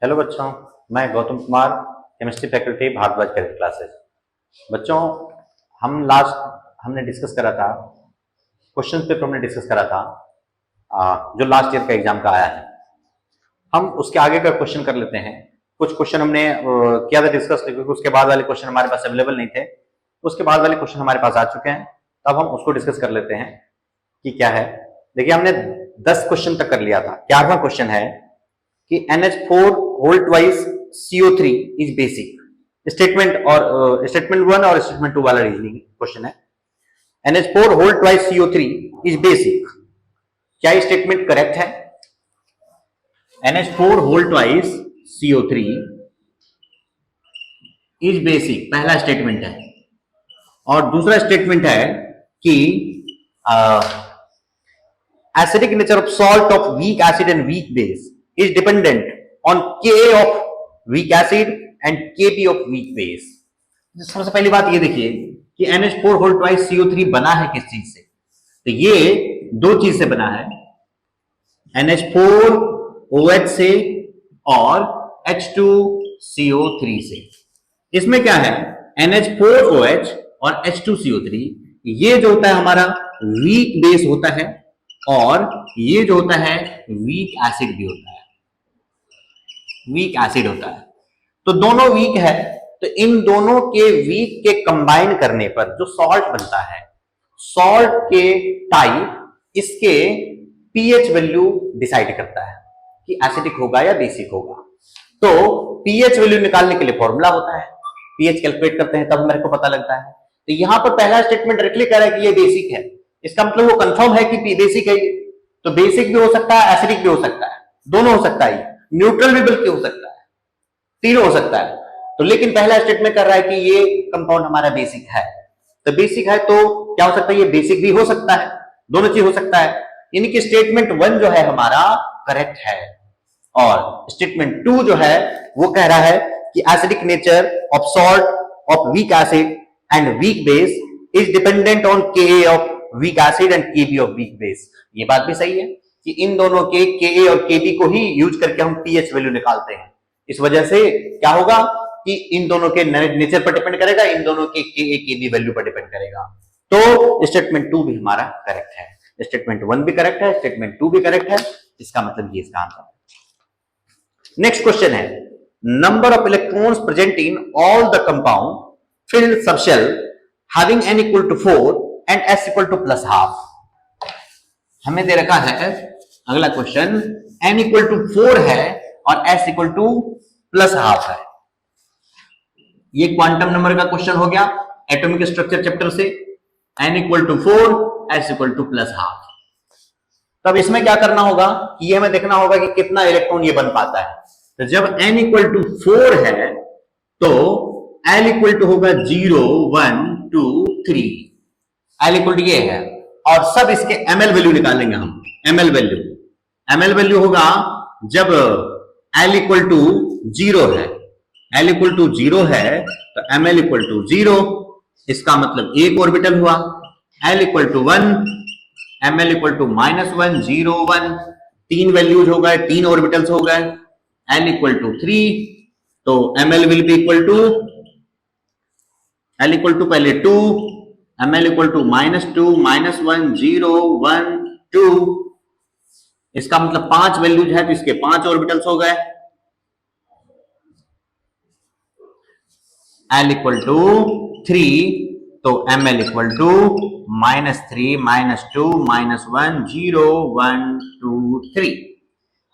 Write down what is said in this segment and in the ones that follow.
Hello बच्चों, मैं Gautam Kumar, chemistry faculty, Bharadwaj career classes. बच्चों, हमने डिस्कस करा था, क्वेश्चन पेपर हमने डिस्कस करा था जो लास्ट ईयर का एग्जाम का आया है। हम उसके आगे का क्वेश्चन कर लेते हैं। कुछ क्वेश्चन हमने किया था डिस्कस, क्योंकि उसके बाद वाले क्वेश्चन हमारे पास अवेलेबल नहीं थे। उसके बाद वाले क्वेश्चन हमारे पास आ चुके हैं, तब हम उसको डिस्कस कर लेते हैं कि क्या है। देखिए, हमने 10 क्वेश्चन तक कर लिया था। 11वां क्वेश्चन है कि NH4 whole twice CO3 is basic. Statement और स्टेटमेंट 1 और स्टेटमेंट 2 वाला रीजनिंग क्वेश्चन है। NH4 whole twice CO3 is basic. क्या ये स्टेटमेंट करेक्ट है? NH4 whole twice CO3 is basic पहला स्टेटमेंट है। और दूसरा स्टेटमेंट है कि acidic nature of salt of weak acid and weak base is dependent on Ka of weak acid and Kb of weak base। सबसे पहली बात ये देखिए कि NH4 होल ट्वाइस CO3 बना है किस चीज से? तो ये दो चीज से बना है, NH4OH से और H2CO3 से। इसमें क्या है, NH4OH और H2CO3, ये जो होता है हमारा वीक बेस होता है और ये जो होता है वीक एसिड भी होता है, वीक एसिड होता है। तो दोनों वीक है, तो इन दोनों के वीक के कंबाइन करने पर जो सॉल्ट बनता है, सॉल्ट के टाइप इसके पीएच वैल्यू डिसाइड करता है कि एसिडिक होगा या बेसिक होगा। तो पीएच वैल्यू निकालने के लिए फॉर्मूला होता है, पीएच कैलकुलेट करते हैं, तब मेरे को पता लगता है। तो यहां पर पहला स्टेटमेंट डायरेक्टली कह रहा है कि ये बेसिक है, इसका मतलब वो कंफर्म है कि बेसिक है। तो बेसिक भी हो सकता है, एसिडिक भी हो सकता है, दोनों हो सकता है, न्यूट्रल भी बल्कि हो सकता है, तीनों हो सकता है। तो लेकिन पहला स्टेटमेंट कर रहा है कि ये कंपाउंड हमारा बेसिक है। तो बेसिक है तो क्या हो सकता है, ये बेसिक भी हो सकता है, दोनों चीज हो सकता है। यानी कि स्टेटमेंट 1 जो है हमारा करेक्ट है, और स्टेटमेंट 2 जो है वो कह रहा है कि acidic nature of salt of weak acid and weak base is dependent on Ka of weak acid and Kb of weak base. ये बात भी सही है कि इन दोनों के Ka और Kb को ही यूज करके हम पीएच वैल्यू निकालते हैं। इस वजह से क्या होगा कि इन दोनों के नेचर पर डिपेंड करेगा, इन दोनों के Ka Kb वैल्यू पर डिपेंड करेगा। तो स्टेटमेंट 2 भी हमारा करेक्ट है, स्टेटमेंट 1 भी करेक्ट है, स्टेटमेंट 2 भी करेक्ट है। इसका मतलब ये इसका आंसर है। नेक्स्ट क्वेश्चन है, number of electrons present in all the compound filled subshell having n equal to 4 and s equal to plus half. हमें दे रखा है अगला क्वेश्चन, n इक्वल टू 4 है और s equal to plus half है। ये क्वांटम नंबर का क्वेश्चन हो गया एटॉमिक स्ट्रक्चर चैप्टर से, n equal to 4, s equal to plus half. तब इसमें क्या करना होगा कि ये हमें देखना होगा कि कितना इलेक्ट्रॉन ये बन पाता है। तो जब n इक्वल टू 4 है तो L इक्वल टू होगा 0, 1, 2, 3। L इक्वल टू ये है, और सब इसके ml वैल्यू निकालेंगे हम। ml वैल्यू होगा जब L इक्वल टू 0 है, L इक्वल टू 0 है तो ml इक्वल टू 0, इसका मतलब एक ऑर्बिटल हुआ। L equal to 1, ml equal to -1, 0, 1, तीन वैल्यूज हो गए, तीन ऑर्बिटल्स हो गए। L इक्वल टू 3, तो ml will be equal to L equal to पहले 2, ml इक्वल टू -2, -1, 0, 1, 2। इसका मतलब 5 वैल्यूज है तो इसके 5 ऑर्बिटल्स हो गए। L इक्वल टू 3, तो ml इक्वल टू -3, -2, -1, 0, 1, 2, 3।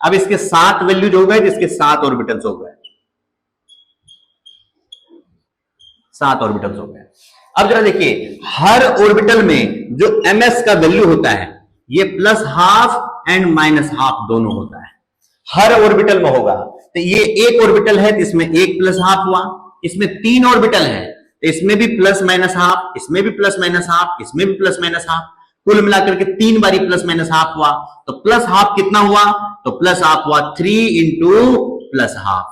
अब इसके 7 वैल्यूज हो गए, इसके 7 ऑर्बिटल्स हो गए, 7 ऑर्बिटल्स हो गए। अब जरा देखिए, हर ऑर्बिटल में जो ms का वैल्यू होता है ये plus half and minus half दोनों होता है, हर ऑर्बिटल में होगा। तो ये एक ऑर्बिटल है तो इसमें एक प्लस हाफ हुआ, इसमें 3 ऑर्बिटल है तो इसमें भी प्लस माइनस हाफ, इसमें भी प्लस माइनस हाफ, इसमें भी प्लस माइनस हाफ, कुल मिलाकर के 3 बारी प्लस माइनस हाफ हुआ। तो प्लस हाफ कितना हुआ, तो प्लस हाफ हुआ 3 इंटू प्लस हाफ,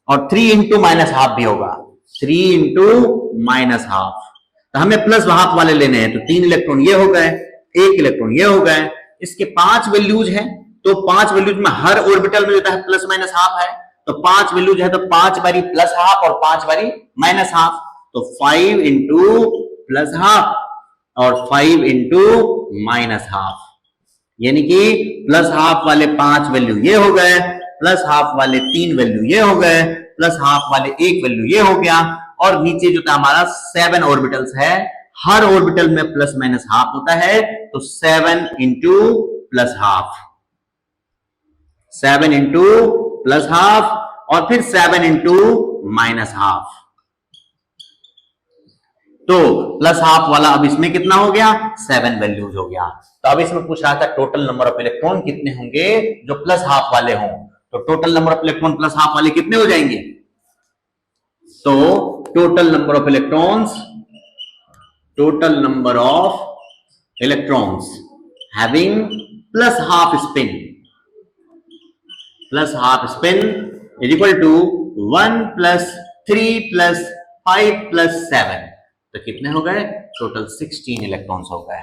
और 3 इंटू माइनस हाफ भी होगा, 3 इंटू माइनस हाफ। तो हमें प्लस हाफ वाले लेने हैं, तो 3 इलेक्ट्रॉन ये हो गए, 1 इलेक्ट्रॉन ये हो गए। इसके 5 वैल्यूज हैं, तो 5 वैल्यूज में हर ऑर्बिटल में होता है प्लस माइनस हाफ है, तो 5 वैल्यूज है तो 5 बारी प्लस हाफ और 5 बारी माइनस हाफ, तो 5 इंटू प्लस हाफ और 5 इंटू माइनस हाफ, यानी कि प्लस हाफ वाले 5 वैल्यू ये हो गए, प्लस हाफ वाले 3 वैल्यू ये हो गए, प्लस हाफ वाले 1 वैल्यू ये हो गया, और नीचे जो था हमारा 7 ऑर्बिटल्स है, हर ऑर्बिटल में प्लस माइनस हाफ होता है, तो 7 into plus half, 7 into plus half और फिर 7 इंटू माइनस हाफ। तो प्लस हाफ वाला अब इसमें कितना हो गया, 7 वैल्यूज हो गया। तो अब इसमें पूछ रहा था टोटल नंबर ऑफ इलेक्ट्रॉन कितने होंगे जो प्लस हाफ वाले हों, तो total number of electron plus half वाले कितने हो जाएंगे, तो total number of electrons having plus half spin is equal to 1 plus 3 plus 5 plus 7, तो कितने हो गए, टोटल 16 इलेक्ट्रॉन्स हो गए।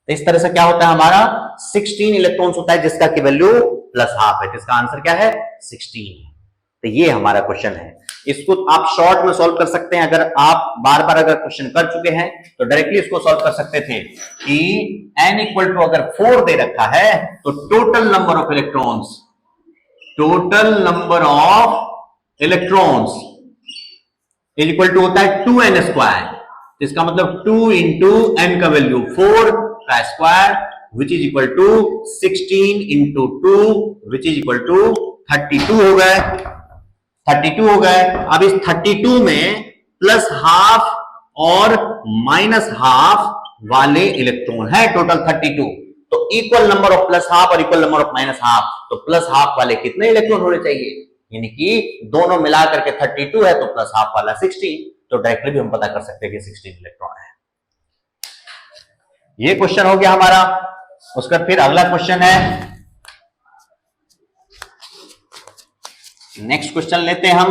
तो इस तरह से क्या होता है, हमारा 16 इलेक्ट्रॉन्स होता है जिसका की वैल्यू प्लस हाफ है, जिसका आंसर क्या है 16। तो ये हमारा क्वेश्चन है, इसको आप शॉर्ट में सॉल्व कर सकते हैं। अगर आप बार बार अगर क्वेश्चन कर चुके हैं तो डायरेक्टली इसको सॉल्व कर सकते थे कि n इक्वल टू अगर 4 दे रखा है तो total number of electrons is equal to होता है 2n स्क्वायर, इसका मतलब 2 इंटू n का वैल्यू 4 का square which is equal to 16 into 2 which is equal to 32 हो गए, 32 हो गए। अब इस 32 में प्लस हाफ और माइनस हाफ वाले इलेक्ट्रॉन है टोटल 32, तो equal number of plus half और equal number of minus half, तो प्लस हाफ वाले कितने इलेक्ट्रॉन होने चाहिए, यानी कि दोनों मिलाकर के 32 है तो प्लस हाफ वाला 16, तो डायरेक्टली भी हम पता कर सकते हैं कि 16 इलेक्ट्रॉन है। ये क्वेश्चन हो गया हमारा। उसका फिर अगला क्वेश्चन है, नेक्स्ट क्वेश्चन लेते हैं हम।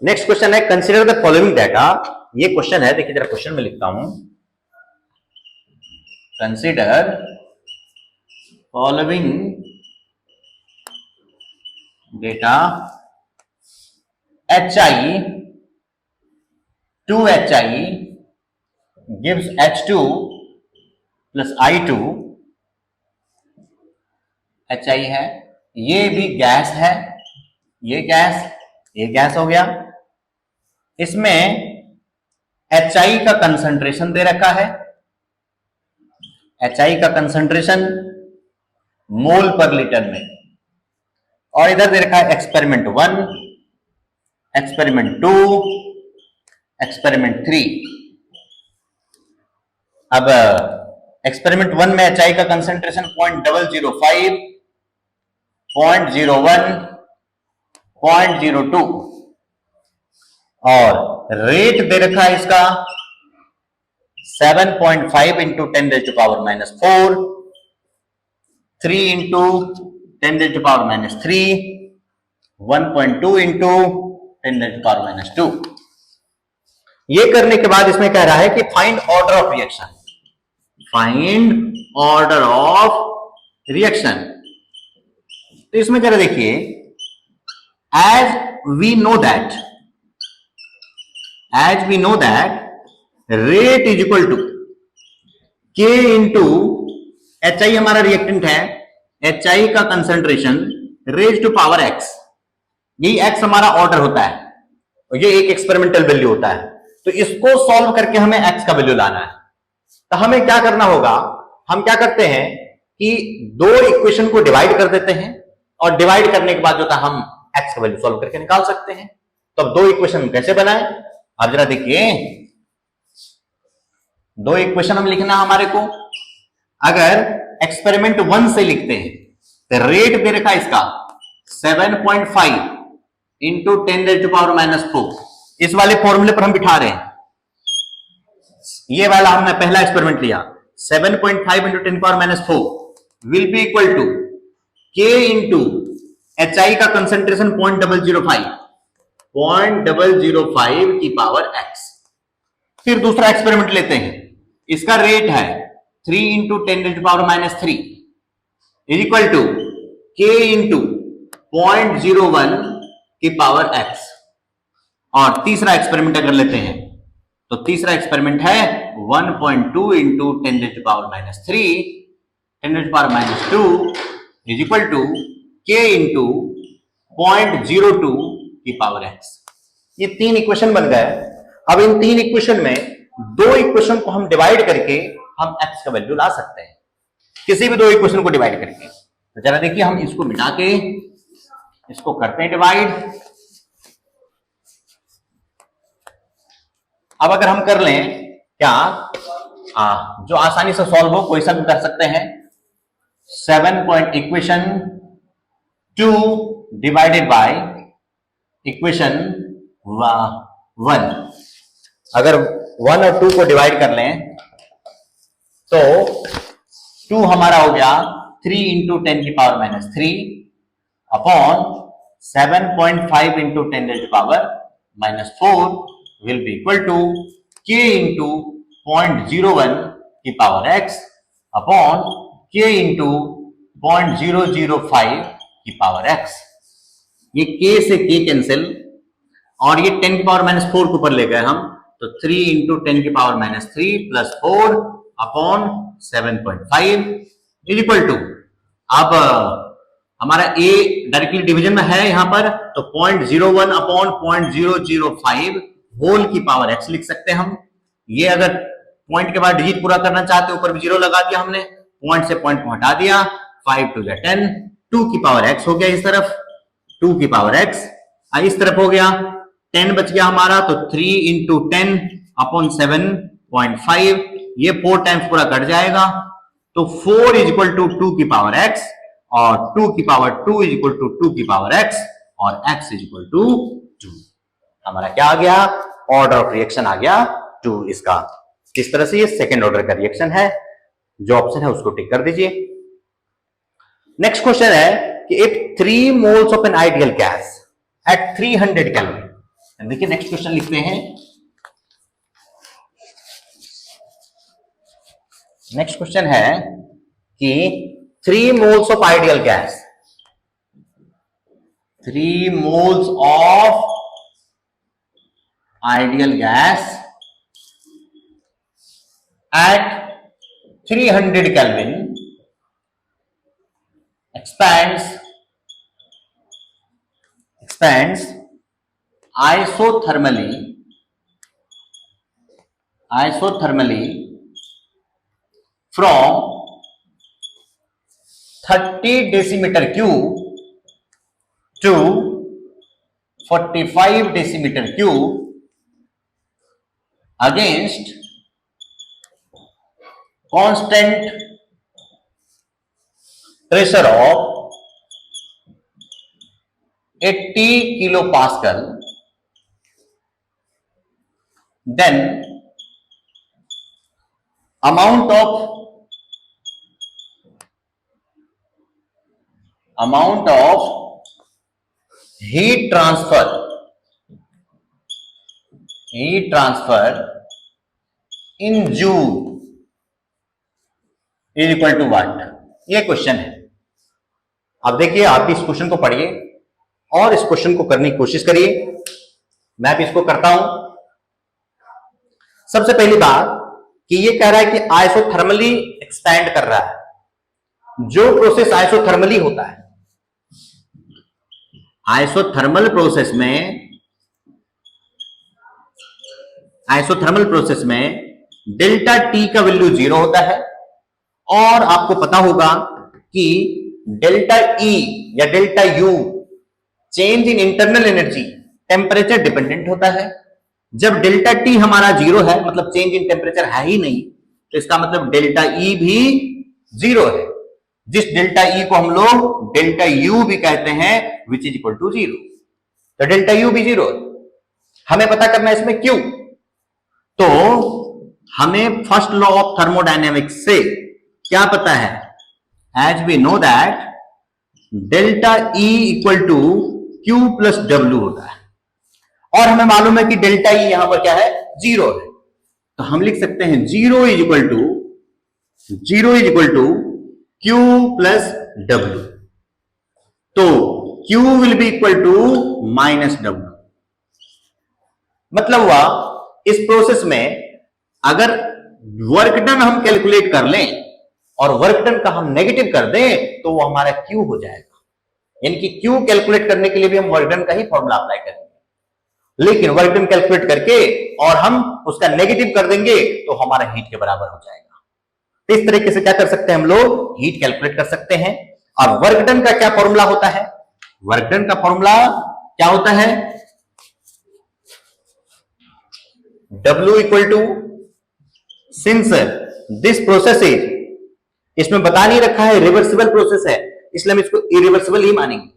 नेक्स्ट क्वेश्चन है कंसीडर द फॉलोइंग डाटा। ये क्वेश्चन है, देखिए जरा क्वेश्चन में लिखता हूं, consider following data HI 2HI gives H2 plus I2, HI है, ये भी गैस है, ये गैस हो गया। इसमें HI का कंसंट्रेशन दे रखा है, HI का कंसंट्रेशन मोल पर लीटर में, और इधर दे रखा है एक्सपेरिमेंट 1, एक्सपेरिमेंट 2, एक्सपेरिमेंट 3। अब एक्सपेरिमेंट 1 में HI का कंसंट्रेशन 0.005, 0.01, 0.02 और रेट दे रखा है इसका 7.5 इंटू 10⁻⁻⁴, 3 इंटू 10⁻⁻3, 1.2 इंटू 10⁻⁻2। ये करने के बाद इसमें कह रहा है कि find order of reaction, find order of reaction. तो इसमें जरा देखिए, as we know that rate is equal to k into HI हमारा रिएक्टेंट है, HI का concentration raise to power x, यही x हमारा ऑर्डर होता है और ये एक एक्सपेरिमेंटल वैल्यू होता है। तो इसको सॉल्व करके हमें x का वैल्यू लाना है। तो हमें क्या करना होगा, हम क्या करते हैं कि दो इक्वेशन को डिवाइड कर देते हैं और डिवाइड करने के बाद जो था हम x का वैल्यू सॉल्व करके निकाल सकते हैं। तो अब दो इक्वेशन कैसे बनाएं, आप जरा देखिए, दो इक्वेशन हम लिखना हमारे को। अगर एक्सपेरिमेंट 1 से लिखते हैं तो रेट दे रखा इसका 7.5 इंटू 10⁻⁻⁴, इस वाले फॉर्मूले पर हम बिठा रहे हैं। ये वाला हमने पहला एक्सपेरिमेंट लिया, 7.5 into 10⁻⁴ will be equal to k into HI का कंसंट्रेशन 0.005 की पावर x। फिर दूसरा एक्सपेरिमेंट लेते हैं, इसका रेट है 3 into 10⁻³ is equal to k into 0.01 की पावर x। और तीसरा एक्सपेरिमेंट अगर लेते हैं तो तीसरा एक्सपेरिमेंट है 1.2 into 10⁻² is equal to k into 0.02 की पावर x। ये 3 इक्वेशन बन गए। अब इन 3 इक्वेशन में 2 इक्वेशन को हम डिवाइड करके हम x का वैल्यू ला सकते हैं, किसी भी 2 इक्वेशन को डिवाइड करके। तो जरा देखिए, हम इसको मिटा के इसको करते हैं डिवाइड। अब अगर हम कर लें क्या, जो आसानी से सॉल्व हो, कोई सा भी कर सकते हैं। 7 इक्वेशन 2 डिवाइडेड बाय इक्वेशन 1। अगर 1 और 2 को डिवाइड कर लें तो 2 हमारा हो गया 3 into 10⁻³ upon 7.5 into 10⁻⁻4 will be equal to k into 0.01 की power x upon k into 0.005 की पावर x। ये k से k कैंसिल और ये 10⁻⁻4 के ऊपर ले गए हम, तो 3 into 10⁻³ plus 4 upon 7.5 is equal to, अब हमारा a डायरेक्टली डिवीजन में है यहां पर, तो 0.01 अपॉन 0.005 होल की पावर x लिख सकते हैं हम। ये अगर पॉइंट के बाद डिजिट पूरा करना चाहते हैं, ऊपर भी 0 लगा दिया हमने, पॉइंट से पॉइंट को हटा दिया, 5 2 जा 10, 2 की पावर x हो गया इस तरफ, 2 की पावर x इस तरफ हो गया, 10 बच गया हमारा, तो 3 इंटू 10 अपॉन 7.5, ये 4 टाइम्स पूरा कट जाएगा, तो 4 इज इक्वल टू 2 की पावर x और 2 की पावर 2 इज इक्वल टू 2 की पावर x और x इज इक्वल टू 2। हमारा क्या आ गया, ऑर्डर ऑफ रिएक्शन आ गया 2 इसका। इस तरह से ये सेकेंड ऑर्डर का रिएक्शन है। जो ऑप्शन है उसको टिक कर दीजिए। नेक्स्ट क्वेश्चन है कि if 3 moles of an ideal gas at 300 kelvin. देखिए नेक्स्ट क्वेश्चन लिखते हैं। नेक्स्ट क्वेश्चन है कि 3 moles of ideal gas, 3 moles of ideal gas at 300 Kelvin expands isothermally from 30 decimeter cube to 45 decimeter cube against constant pressure of 80 kilopascal, then amount of heat transfer in joule is equal to what? ये question है। अब देखिए, आप भी इस question को पढ़िए और इस क्वेश्चन को करने की कोशिश करिए। मैं भी इसको करता हूं। सबसे पहली बात कि ये कह रहा है कि आइसोथर्मली एक्सपैंड कर रहा है। जो प्रोसेस आइसोथर्मली होता है, आइसोथर्मल प्रोसेस में डेल्टा टी का वैल्यू 0 होता है और आपको पता होगा कि डेल्टा ई या delta U change in internal energy temperature dependent होता है। जब डेल्टा टी हमारा 0 है, मतलब चेंज इन टेम्परेचर है ही नहीं, तो इसका मतलब डेल्टा ई भी 0 है। जिस डेल्टा ई को हम लोग डेल्टा यू भी कहते हैं, विच इज इक्वल टू 0। तो डेल्टा यू भी 0 है। हमें पता करना है इसमें क्यों। तो हमें फर्स्ट लॉ ऑफ थर्मोडायनेमिक्स से क्या पता है, as we know that delta E equal to Q plus W होता है, और हमें मालूम है कि डेल्टा ई यहां पर क्या है, 0 है। तो हम लिख सकते हैं 0 is equal to 0 is equal to Q plus W, तो Q will be equal to minus W। मतलब हुआ इस प्रोसेस में अगर वर्क डन हम कैलकुलेट कर लें और वर्क डन का हम नेगेटिव कर दें तो वो हमारा Q हो जाएगा। यानी कि Q कैलकुलेट करने के लिए भी हम वर्क डन का ही फॉर्मूला अप्लाई करेंगे, लेकिन वर्क डन कैलकुलेट करके और हम उसका नेगेटिव कर देंगे तो हमारा हीट के बराबर हो जाएगा। तो इस तरीके से क्या कर सकते हैं हम लोग, हीट कैलकुलेट कर सकते हैं। और वर्क डन का क्या फॉर्मूला होता है, वर्क डन का फॉर्मूला क्या होता है, W equal to, since this process is, इसमें बता नहीं रखा है रिवर्सिबल प्रोसेस है इसलिए हम इसको इरिवर्सिबल ही मानेंगे।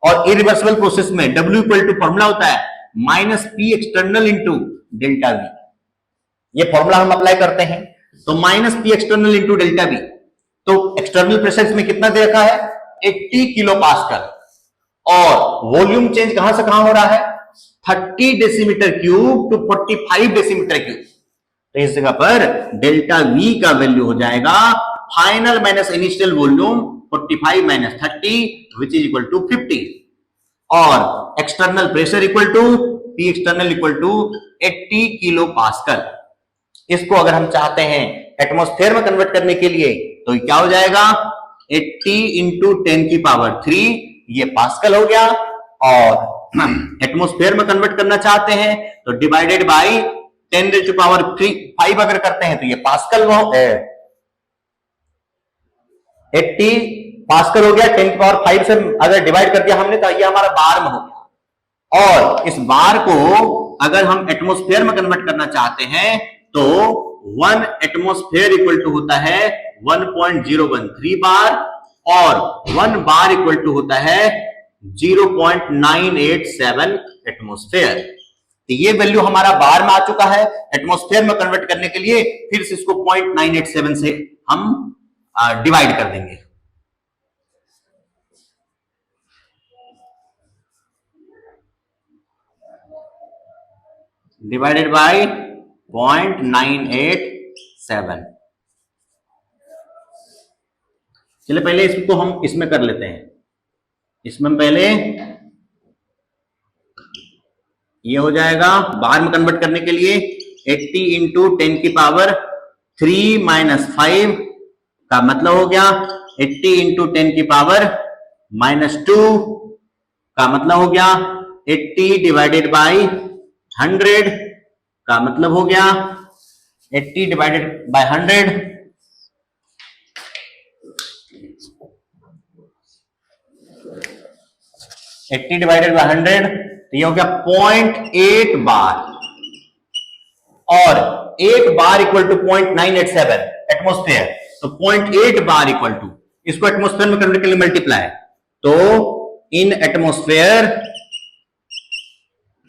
और इरिवर्सिबल प्रोसेस में W इक्वल टू फॉर्मूला होता है minus P external into delta we. ये फॉर्मूला हम अप्लाई करते हैं तो minus P external into delta we, तो एक्सटर्नल प्रेशर में कितना दे रखा है 80 किलो पास्कल, और वॉल्यूम चेंज कहां से कहां हो रहा है 30 decimetre cube two 45 decimetre cube. तो इस जगह पर डेल्टा वी का वैल्यू हो जाएगा final minus initial volume 45 minus 30 which is equal to 50, और external pressure equal to P external equal to 80 kilopascal. इसको अगर हम चाहते हैं एटमॉस्फेयर में कन्वर्ट करने के लिए तो क्या हो जाएगा 80 इंटू 10 की पावर 3, ये पास्कल हो गया, और एटमॉस्फेयर में कन्वर्ट करना चाहते हैं तो divided by 10 raise to power 5 अगर करते हैं तो ये पास्कल वो 80 पास्कल हो गया, 10 की पावर 5 से अगर डिवाइड कर दिया हमने तो ये हमारा बार में हो गया। और इस बार को अगर हम एटमॉस्फेयर में कन्वर्ट करना चाहते हैं तो 1 एटमॉस्फेयर इक्वल टू होता है 1.013 बार, और 1 बार इक्वल टू होता है 0.987 एटमॉस्फेयर। तो ये वैल्यू हमारा बार में आ चुका है। एटमॉस्फेयर में कन्वर्ट करने के लिए फिर से इसको 0.987 से हम डिवाइड कर देंगे। Divided by 0.987। चलिए पहले इसको हम इसमें कर लेते हैं। इसमें पहले ये हो जाएगा बाहर में कन्वर्ट करने के लिए 80 इंटू 10 की पावर 3 माइनस 5 का मतलब हो गया 80 इंटू 10 की पावर माइनस 2 का मतलब हो गया 80 डिवाइडेड बाई 100 का मतलब हो गया 80 डिवाइडेड बाय 100 80 डिवाइडेड बाय 100 तो ये हो गया 0.8 बार, और 8 बार इक्वल टू 0.987 एटमॉस्फेयर, तो 0.8 बार इक्वल टू, इसको एटमॉस्फेयर में करने के लिए मल्टीप्लाई, तो in atmosphere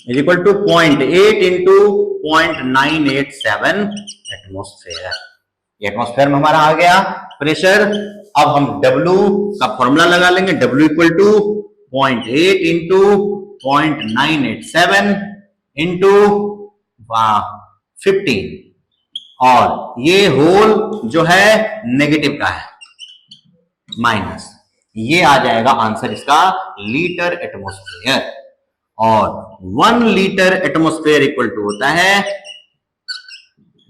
is equal to 0.8 into 0.987 atmosphere. ये एटमॉस्फेयर में हमारा आ गया प्रेशर। अब हम W का फॉर्मूला लगा लेंगे, W equal to 0.8 into 0.987 into 15, और ये होल जो है नेगेटिव का है माइनस, ये आ जाएगा आंसर इसका लीटर एटमॉस्फेयर, और 1 लीटर एटमॉस्फेयर इक्वल टू होता है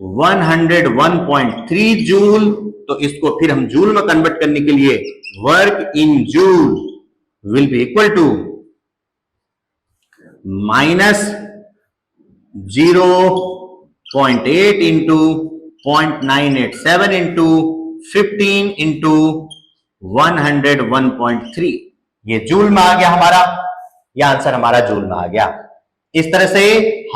101.3 जूल। तो इसको फिर हम जूल में कन्वर्ट करने के लिए work in joule will be equal to minus 0.8 into 0.987 into 15 into 101.3, ये जूल में आ गया हमारा, ये आंसर हमारा जूल में आ गया। इस तरह से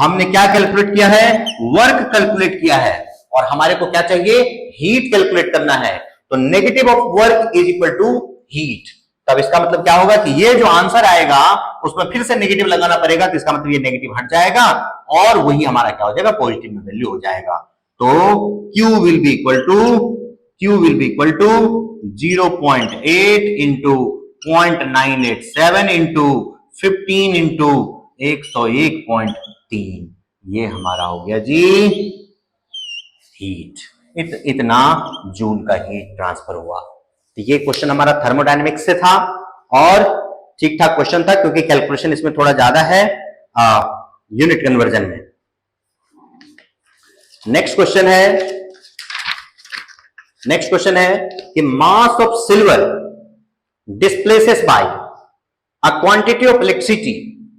हमने क्या कैलकुलेट किया है, वर्क कैलकुलेट किया है, और हमारे को क्या चाहिए, हीट कैलकुलेट करना है। तो negative of work is equal to heat. तब इसका मतलब क्या होगा कि ये जो आंसर आएगा उसमें फिर से नेगेटिव लगाना पड़ेगा, तो इसका मतलब ये नेगेटिव हट जाएगा और वही हमारा क्या हो जाएगा, पॉजिटिव में वैल्यू हो जाएगा। तो Q will be equal to 0.8 into 0.987 into 15 into 101.3, ये हमारा हो गया जी हीट। इतना जूल का हीट ट्रांसफर हुआ। तो ये क्वेश्चन हमारा थर्मोडायनेमिक्स से था और ठीक ठाक क्वेश्चन था क्योंकि कैलकुलेशन इसमें थोड़ा ज्यादा है यूनिट कन्वर्जन में। नेक्स्ट क्वेश्चन है कि mass of silver displaces by a quantity of electricity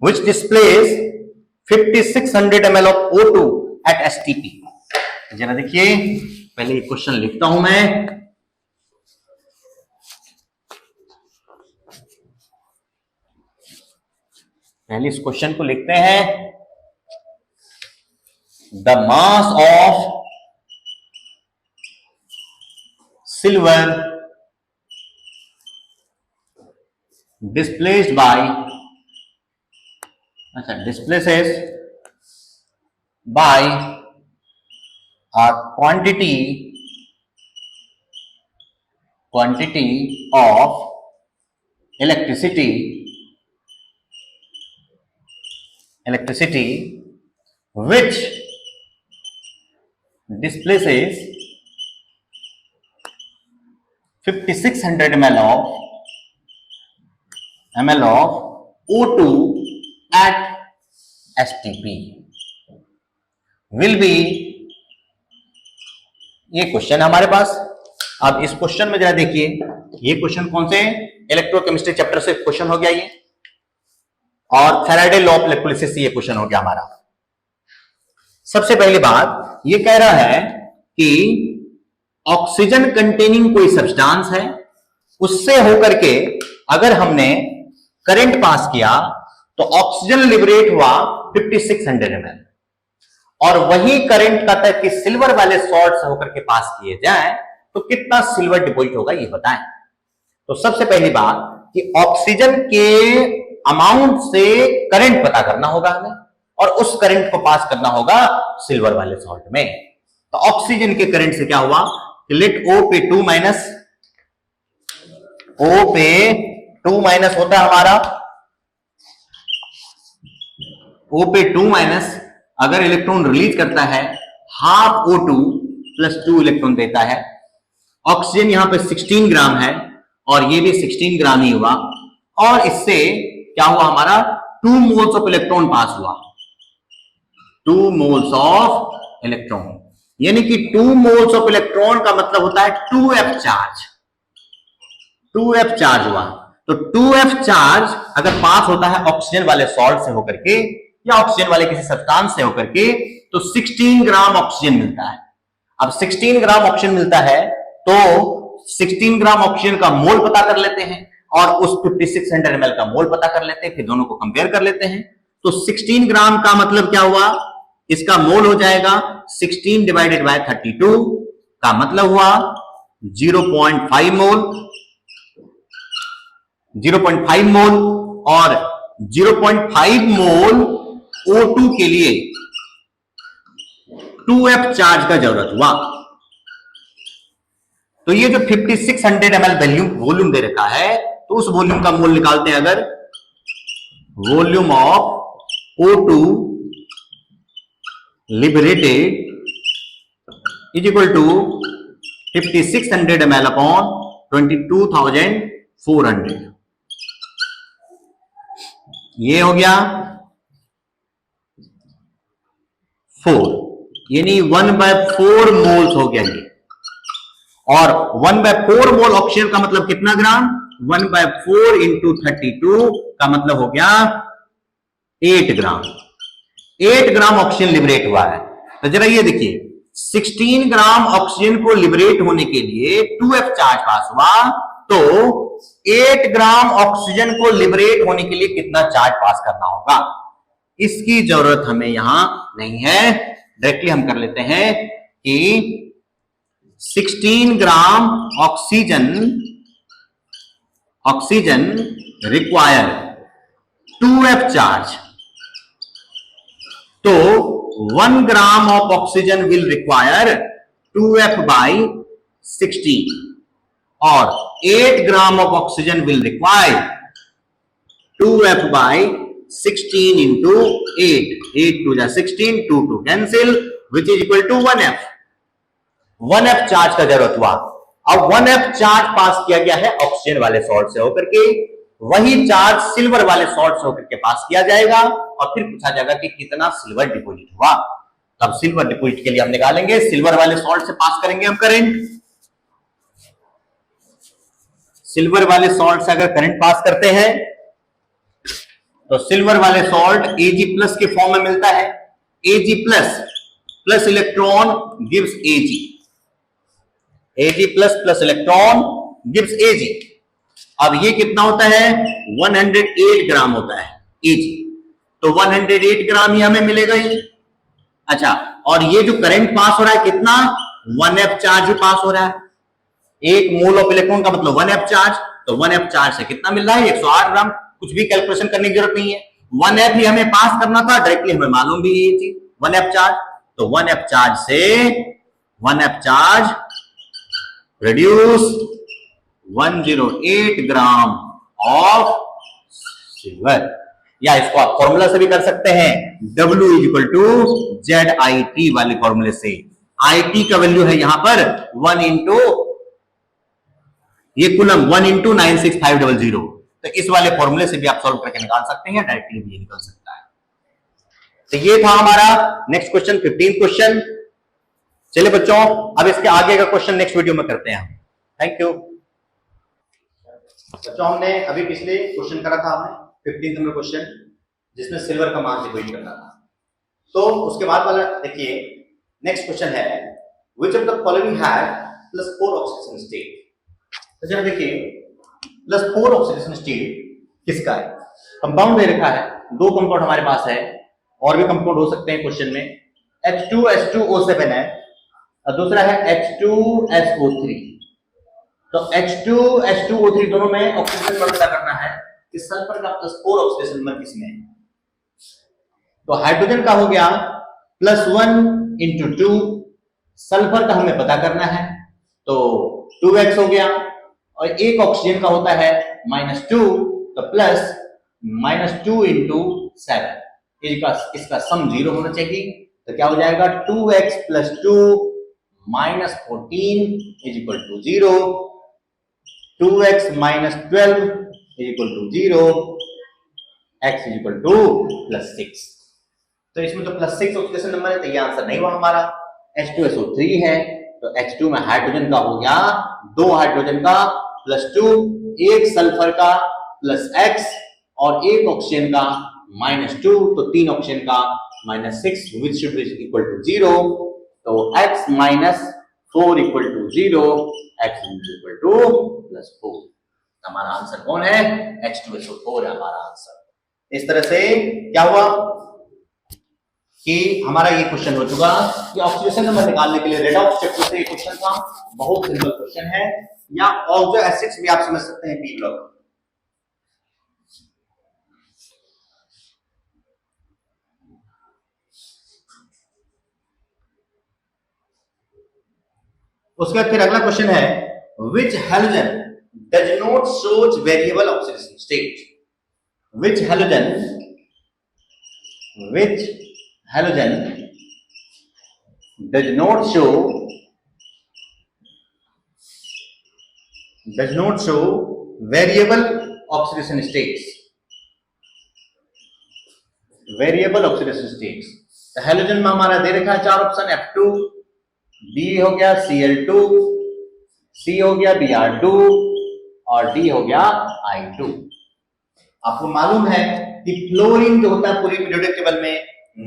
which displace 5600 ml of O2 at STP। जरा देखिए, पहले ये क्वेश्चन लिखता हूं मैं। पहले इस क्वेश्चन को लिखते हैं। The mass of silver displaced by, अच्छा, displaces by a quantity of electricity which displaces 5600 ml of O2 at STP will be, ये क्वेश्चन हमारे पास। अब इस क्वेश्चन में जरा देखिए, ये क्वेश्चन कौन से इलेक्ट्रोकेमिस्ट्री चैप्टर से क्वेश्चन हो गया ये, और फैराडे लॉ ऑफ इलेक्ट्रोलिसिस से ये क्वेश्चन हो गया हमारा। सबसे पहली बात ये कह रहा है कि ऑक्सीजन कंटेनिंग कोई सब्सटेंस है, उससे होकर के अगर हमने करंट पास किया तो ऑक्सीजन लिबरेट हुआ 5600 ml, और वही करंट कहता है कि सिल्वर वाले सॉल्ट से होकर के पास किए जाए तो कितना सिल्वर डिपॉजिट होगा ये बताएं। तो सबसे पहली बात कि ऑक्सीजन के अमाउंट से करंट पता करना होगा हमें, और उस करंट को पास करना होगा सिल्वर वाले सॉल्ट में। तो ऑक्सीजन के करंट से क्या हुआ कि लेट O पे 2 माइनस होता है हमारा, O पे 2 माइनस अगर इलेक्ट्रॉन रिलीज करता है हाफ O2 प्लस 2 इलेक्ट्रॉन देता है। ऑक्सीजन यहां पे 16 ग्राम है और ये भी 16 ग्राम ही हुआ, और इससे क्या हुआ हमारा 2 मोल्स ऑफ इलेक्ट्रॉन पास हुआ, 2 मोल्स ऑफ इलेक्ट्रॉन, यानी कि 2 मोल्स ऑफ इलेक्ट्रॉन का मतलब होता है 2f चार्ज, 2f चार्ज हुआ। तो 2f चार्ज अगर पास होता है ऑक्सीजन वाले सॉल्ट से होकर के या ऑक्सीजन वाले किसी सब्सटेंस से होकर के, तो 16 ग्राम ऑक्सीजन मिलता है। अब 16 ग्राम ऑक्सीजन मिलता है तो 16 ग्राम ऑक्सीजन का मोल पता कर लेते हैं और उस 5600 ml का मोल पता कर लेते हैं, फिर दोनों को कंपेयर कर लेते हैं। तो 16 ग्राम का मतलब क्या हुआ, इसका मोल हो जाएगा 16 डिवाइडेड बाय 32 का मतलब हुआ 0.5 मोल, 0.5 मोल, और 0.5 मोल O2 के लिए 2f चार्ज का जरूरत हुआ। तो ये जो 5600 ml वॉल्यूम दे रखा है, तो उस वॉल्यूम का मोल निकालते हैं अगर, volume of O2 liberated is equal to 5600 ml upon 22,400, ये हो गया 4, यानी 1/4 मोल्स हो गया ये, और 1/4 मोल ऑक्सीजन का मतलब कितना ग्राम, 1/4 इंटू 32 का मतलब हो गया 8 ग्राम, 8 ग्राम ऑक्सीजन लिबरेट हुआ है। तो जरा ये देखिए, 16 ग्राम ऑक्सीजन को लिबरेट होने के लिए 2f चार्ज पास हुआ, तो 8 ग्राम ऑक्सीजन को लिबरेट होने के लिए कितना चार्ज पास करना होगा, इसकी जरूरत हमें यहां नहीं है। डायरेक्टली हम कर लेते हैं कि 16 gram oxygen require 2f charge, तो 1 gram of oxygen will require 2f by 16, और 8 gram of oxygen will require 2f by 16 into 8, 8 2 जा 16, 2 2 cancel, which is equal to 1f. 1F charge का जरूरत हुआ। अब 1F चार्ज पास किया गया है ऑक्सीजन वाले सॉल्ट से होकर के, वही चार्ज सिल्वर वाले सॉल्ट से होकर के पास किया जाएगा और फिर पूछा जाएगा कि कितना सिल्वर डिपॉजिट हुआ। तब सिल्वर डिपॉजिट के लिए हम निकालेंगे, सिल्वर वाले सॉल्ट से पास करेंगे हम करंट। सिल्वर वाले सॉल्ट से अगर करंट पास करते हैं तो सिल्वर वाले सॉल्ट Ag प्लस के फॉर्म में मिलता है। Ag plus plus electron gives Ag, Ag plus plus electron gives Ag। अब ये कितना होता है? 108 ग्राम होता है Ag, तो 108 ग्राम ही हमें मिलेगा ही। अच्छा, और ये जो करंट पास हो रहा है कितना? 1F चार्ज ही पास हो रहा है। एक मोल ऑफ इलेक्ट्रॉन का मतलब 1F चार्ज, तो 1F चार्ज से कितना मिल रहा है? 108 ग्राम। कुछ भी कैलकुलेशन करने की जरूरत नहीं है, 1F ही हमें पास करना था, डायरेक्टली हमें मालूम भी ये चीज 1F चार्ज। तो 1F चार्ज से 1F charge produce 108 gram of silver. या इसको आप फॉर्मूला से भी कर सकते हैं, W इक्वल टू ZIT वाले फॉर्मूले से। IT का वैल्यू है यहां पर 1 इंटू ये कुलम 1 इंटू 96500, तो इस वाले फॉर्मूले से भी आप सॉल्व करके निकाल सकते हैं, डायरेक्टली भी निकल सकता है। तो ये था हमारा नेक्स्ट क्वेश्चन, 15 क्वेश्चन। चलिए बच्चों, अब इसके आगे का क्वेश्चन नेक्स्ट वीडियो में करते हैं हम। थैंक यू बच्चों। हमने अभी पिछले क्वेश्चन करा था, हमने 15 नंबर क्वेश्चन, जिसमें सिल्वर का मान डिफाइन करना था। तो उसके बाद वाला देखिए, नेक्स्ट क्वेश्चन है which of the following have +4 oxidation state. तो जरा देखिए, +4 ऑक्सीडेशन स्टेट किसका है? कंपाउंड दे रखा है, दो कंपाउंड हमारे पास है, और भी कंपाउंड हो सकते हैं क्वेश्चन में। H2H2O7 है और दूसरा है H2SO3। तो H2H2O3 दोनों में ऑक्सीडेशन नंबर पता करना है कि सल्फर का +4 ऑक्सीडेशन नंबर किसमें है। तो हाइड्रोजन का हो गया +1 इंटू 2, सल्फर का हमें पता करना है तो 2x हो गया, और एक ऑक्सीजन का होता है -2, तो प्लस -2 इंटू 7, इसका सम 0 होना चाहिए। तो क्या हो जाएगा? 2x plus 2 -14 is equal to 0, 2x minus 12 is equal to 0, x is equal to +6। तो इसमें तो +6 ऑक्सीडेशन नंबर है, तो ये आंसर नहीं हुआ हमारा। H2SO3 है, तो H2 में हाइड्रोजन का हो गया, 2 हाइड्रोजन का +2, एक सल्फर का +x और एक ऑक्सीजन का -2, तो 3 ऑक्सीजन का -6, which should be equal to 0। तो x minus 4 equal to 0, x is equal to +4। हमारा आंसर कौन है? H2SO4 है हमारा आंसर। इस तरह से क्या हुआ कि हमारा ये क्वेश्चन हो चुका कि ऑक्सीडेशन नंबर निकालने के लिए रेडॉक्स चैप्टर से ये क्वेश्चन था। बहुत सिंपल क्वेश्चन है, या ऑक्सो एसिड्स भी आप समझ सकते हैं, पी ब्लॉक। उसके बाद फिर अगला क्वेश्चन है which halogen does not shows variable oxidation state। which halogen does not show variable oxidation states। Variable oxidation states, तो हैलोजन में हमारा दे रखा है 4 ऑप्शन, F2, B हो गया Cl2, C हो गया Br2 और D हो गया I2। आपको मालूम है कि फ्लोरीन जो होता है पूरी पीरियोडिक टेबल में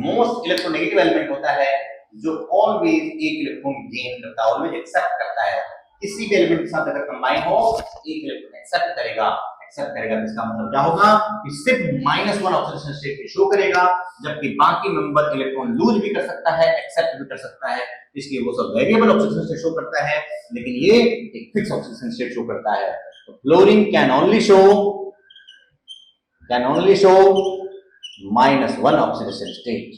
मोस्ट इलेक्ट्रोनेगेटिव एलिमेंट होता है, जो ऑलवेज एक इलेक्ट्रॉन गेन करता है, ऑलवेज एक्सेप्ट करता है। किसी भी एलिमेंट के साथ अगर कंबाइन हो, एक इलेक्ट्रॉन एक्सेप्ट करेगा। तो इसका मतलब क्या होगा कि सिर्फ -1 ऑक्सीडेशन स्टेट पे शो करेगा, जबकि बाकी मेंबर इलेक्ट्रॉन लूज भी कर सकता है, एक्सेप्ट भी कर सकता है। इसलिए वो सब वेरिएबल ऑक्सीडेशन स्टेट शो करता है, लेकिन ये एक फिक्स ऑक्सीडेशन स्टेट शो करता है। तो fluorine can only show -1 oxidation state.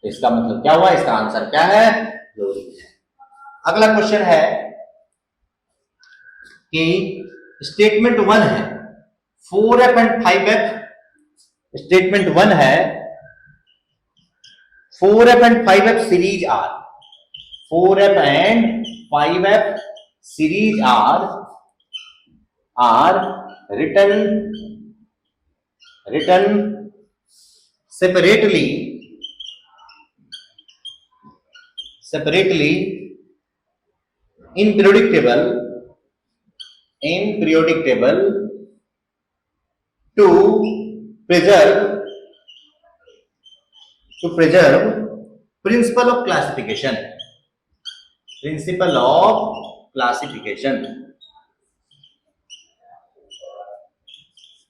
तो इसका मतलब क्या हुआ? इसका आंसर क्या है? फ्लोरीन है। अगला क्वेश्चन है कि स्टेटमेंट 1 है 4f एंड 5f। स्टेटमेंट 1 है 4f and 5f series are. 4f and 5f series are written separately in periodic table to preserve principle of classification.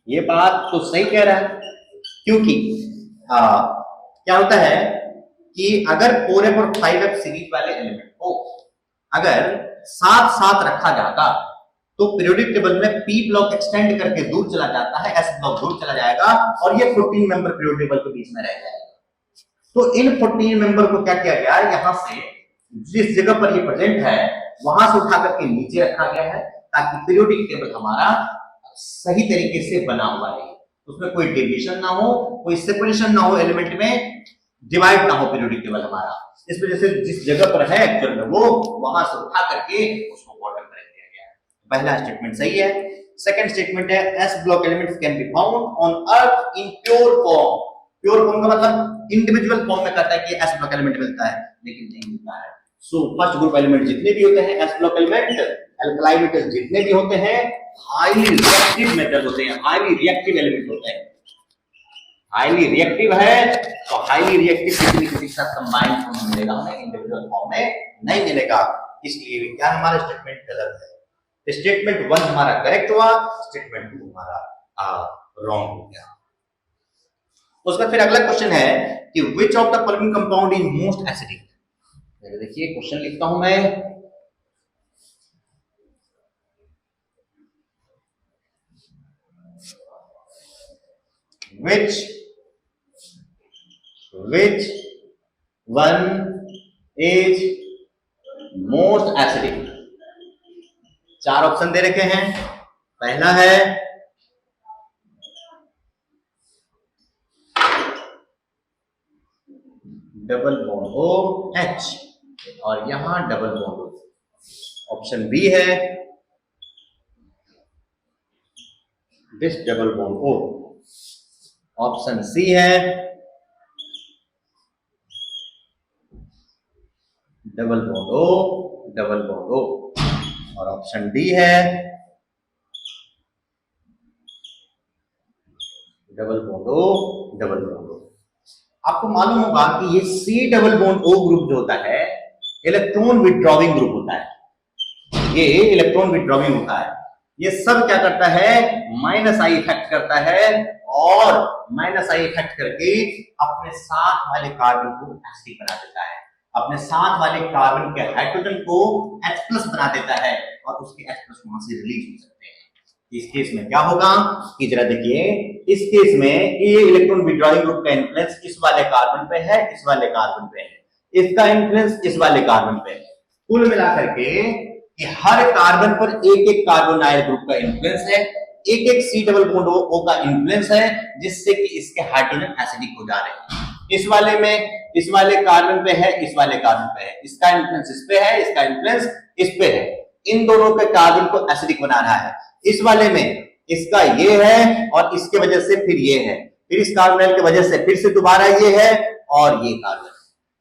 ये बात तो सही कह रहा है, क्योंकि क्या होता है कि अगर 4f और 5f सीरीज वाले एलिमेंट को अगर साथ साथ रखा जाता तो पीरियोडिक टेबल में p ब्लॉक एक्सटेंड करके दूर चला जाता है, s ब्लॉक दूर चला जाएगा और ये 14 मेंबर पीरियोडिक टेबल के बीच में रह जाएगा। तो इन 14 मेंबर को क्या किया गया, यहां से जिस जगह पर ये प्रेजेंट है वहां से उठा करके नीचे रखा गया है ताकि पीरियोडिक टेबल हमारा सही तरीके से बना हुआ रहे, उसमें कोई डेविएशन ना हो, कोई सेपरेशन ना हो, एलिमेंट में डिवाइड ना हो पीरियोडिक टेबल हमारा। इस वजह से जिस जगह पर है एक्चुअल में वो वहां से उठा करके उसको बॉर्डर पर रख दिया गया है। पहला स्टेटमेंट सही है। सेकंड स्टेटमेंट है S block elements can be found on earth in pure form. Pure form का मतलब इंडिविजुअल फॉर्म में कहता है कि एस ब्लॉक एलिमेंट मिलता है, लेकिन नहीं मिलता है। सो फर्स्ट ग्रुप एलिमेंट जितने भी होते हैं S block element, alkali metals जितने भी होते हैं हाईली रिएक्टिव मेटल होते हैं, हाईली रिएक्टिव एलिमेंट होते हैं। हाईली रिएक्टिव है तो हाईली रिएक्टिव किसी के साथ कंबाइन फॉर्म में मिलेगा, हमें इंडिविजुअल फॉर्म में नहीं मिलेगा। इसलिए क्या हमारा स्टेटमेंट गलत है। स्टेटमेंट 1 हमारा करेक्ट हुआ, स्टेटमेंट 2 हमारा रॉन्ग हो गया। उसका फिर अगला क्वेश्चन है कि which of the following compound is most acidic। देखिए क्वेश्चन लिखता हूं मैं, which one is most acidic। 4 option दे रखे हैं। पहला है डबल बॉन्ड O H और यहां double bond O। Option B है this double bond O। Option C है double bond O double bond O और ऑप्शन डी है double bond O double bond O। आपको मालूम होगा कि ये C double bond O group जो होता है इलेक्ट्रॉन विथड्रॉइंग ग्रुप होता है। ये इलेक्ट्रॉन विथड्रॉइंग होता है। ये सब क्या करता है, माइनस आई इफेक्ट करता है और माइनस आई इफेक्ट करके अपने साथ वाले कार्बन को एसिडिक बना देता है, अपने साथ वाले कार्बन के हाइड्रोजन को H+ बना देता है और उसके H+ वहां से रिलीज हो सकते हैं। इस केस में क्या होगा कि जरा देखिए, इस केस में ये इलेक्ट्रॉन विथड्रॉइंग ग्रुप का इन्फ्लुएंस इस वाले कार्बन पे है, इस वाले कार्बन पे है, इसका इन्फ्लुएंस इस वाले कार्बन पे है। कुल मिलाकर के कि हर कार्बन पर एक एक कार्बोनाइल ग्रुप का इन्फ्लुएंस है, एक एक सी डबल बॉन्ड O का इन्फ्लुएंस है, जिससे कि इसके हाइड्रोजन एसिडिक हो जा रहे हैं। इस वाले में इस वाले कार्बन पे है, इस वाले कार्बन पे है, इसका इन्फ्लुएंस इस पे है, इसका इन्फ्लुएंस इस पे है, इन दोनों के कार्बन को एसिडिक बना रहा है। इस वाले में इसका ये है और इसके वजह से फिर ये है, फिर इस कार्बोनाइल की वजह से फिर से दोबारा ये है और ये कार्बन।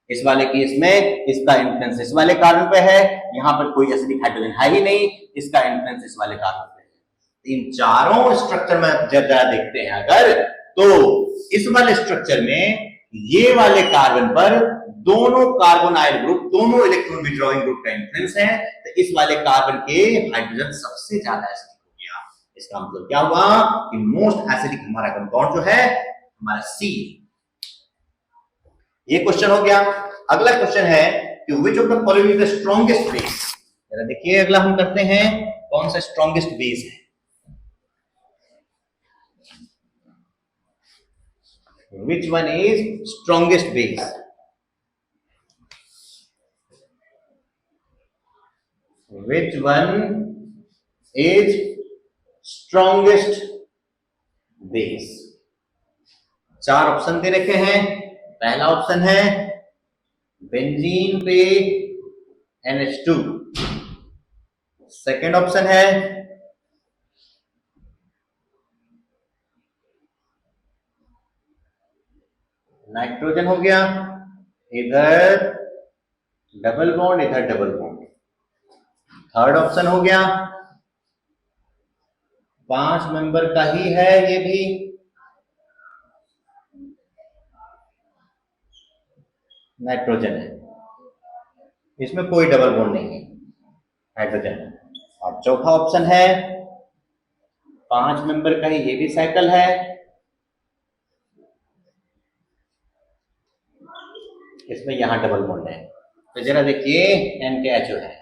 इस वाले केस में इसका इन्फ्लुएंस इस वाले कार्बन पे है, यहां पर कोई एसिडिक हाइड्रोजन है ही नहीं, इसका इन्फ्लुएंस इस वाले कार्बन पे है। इन चारों स्ट्रक्चर में जब जरा देखते हैं अगर, तो इस वाले स्ट्रक्चर में ये वाले कार्बन पर दोनों कार्बोनाइल ग्रुप, दोनों इलेक्ट्रॉन विथड्रॉइंग ग्रुप का इन्फ्लुएंस है, तो इस वाले कार्बन के हाइड्रोजन सबसे ज्यादा एसिडिक हो गया। इसका मतलब क्या हुआ कि मोस्ट एसिडिक हमारा कंपाउंड जो है हमारा सी। ये क्वेश्चन हो गया। अगला क्वेश्चन है कि which of the following is the strongest base। जरा देखिए अगला हम करते हैं कौन सा स्ट्रॉन्गेस्ट बेस है। Which one is strongest base? Which one is strongest base? 4 option दे रखे हैं। पहला ऑप्शन है बेंजीन पे NH2। सेकेंड ऑप्शन है नाइट्रोजन हो गया, इधर डबल बॉन्ड, इधर डबल बॉन्ड। थर्ड ऑप्शन हो गया 5 मेंबर का ही है, ये भी नाइट्रोजन है, इसमें कोई डबल बॉन्ड नहीं है, हाइड्रोजन। और चौथा ऑप्शन है 5 मेंबर का ही, ये भी साइकिल है, इसमें यहां डबल बॉन्ड है। तो जरा देखिए NKHO है।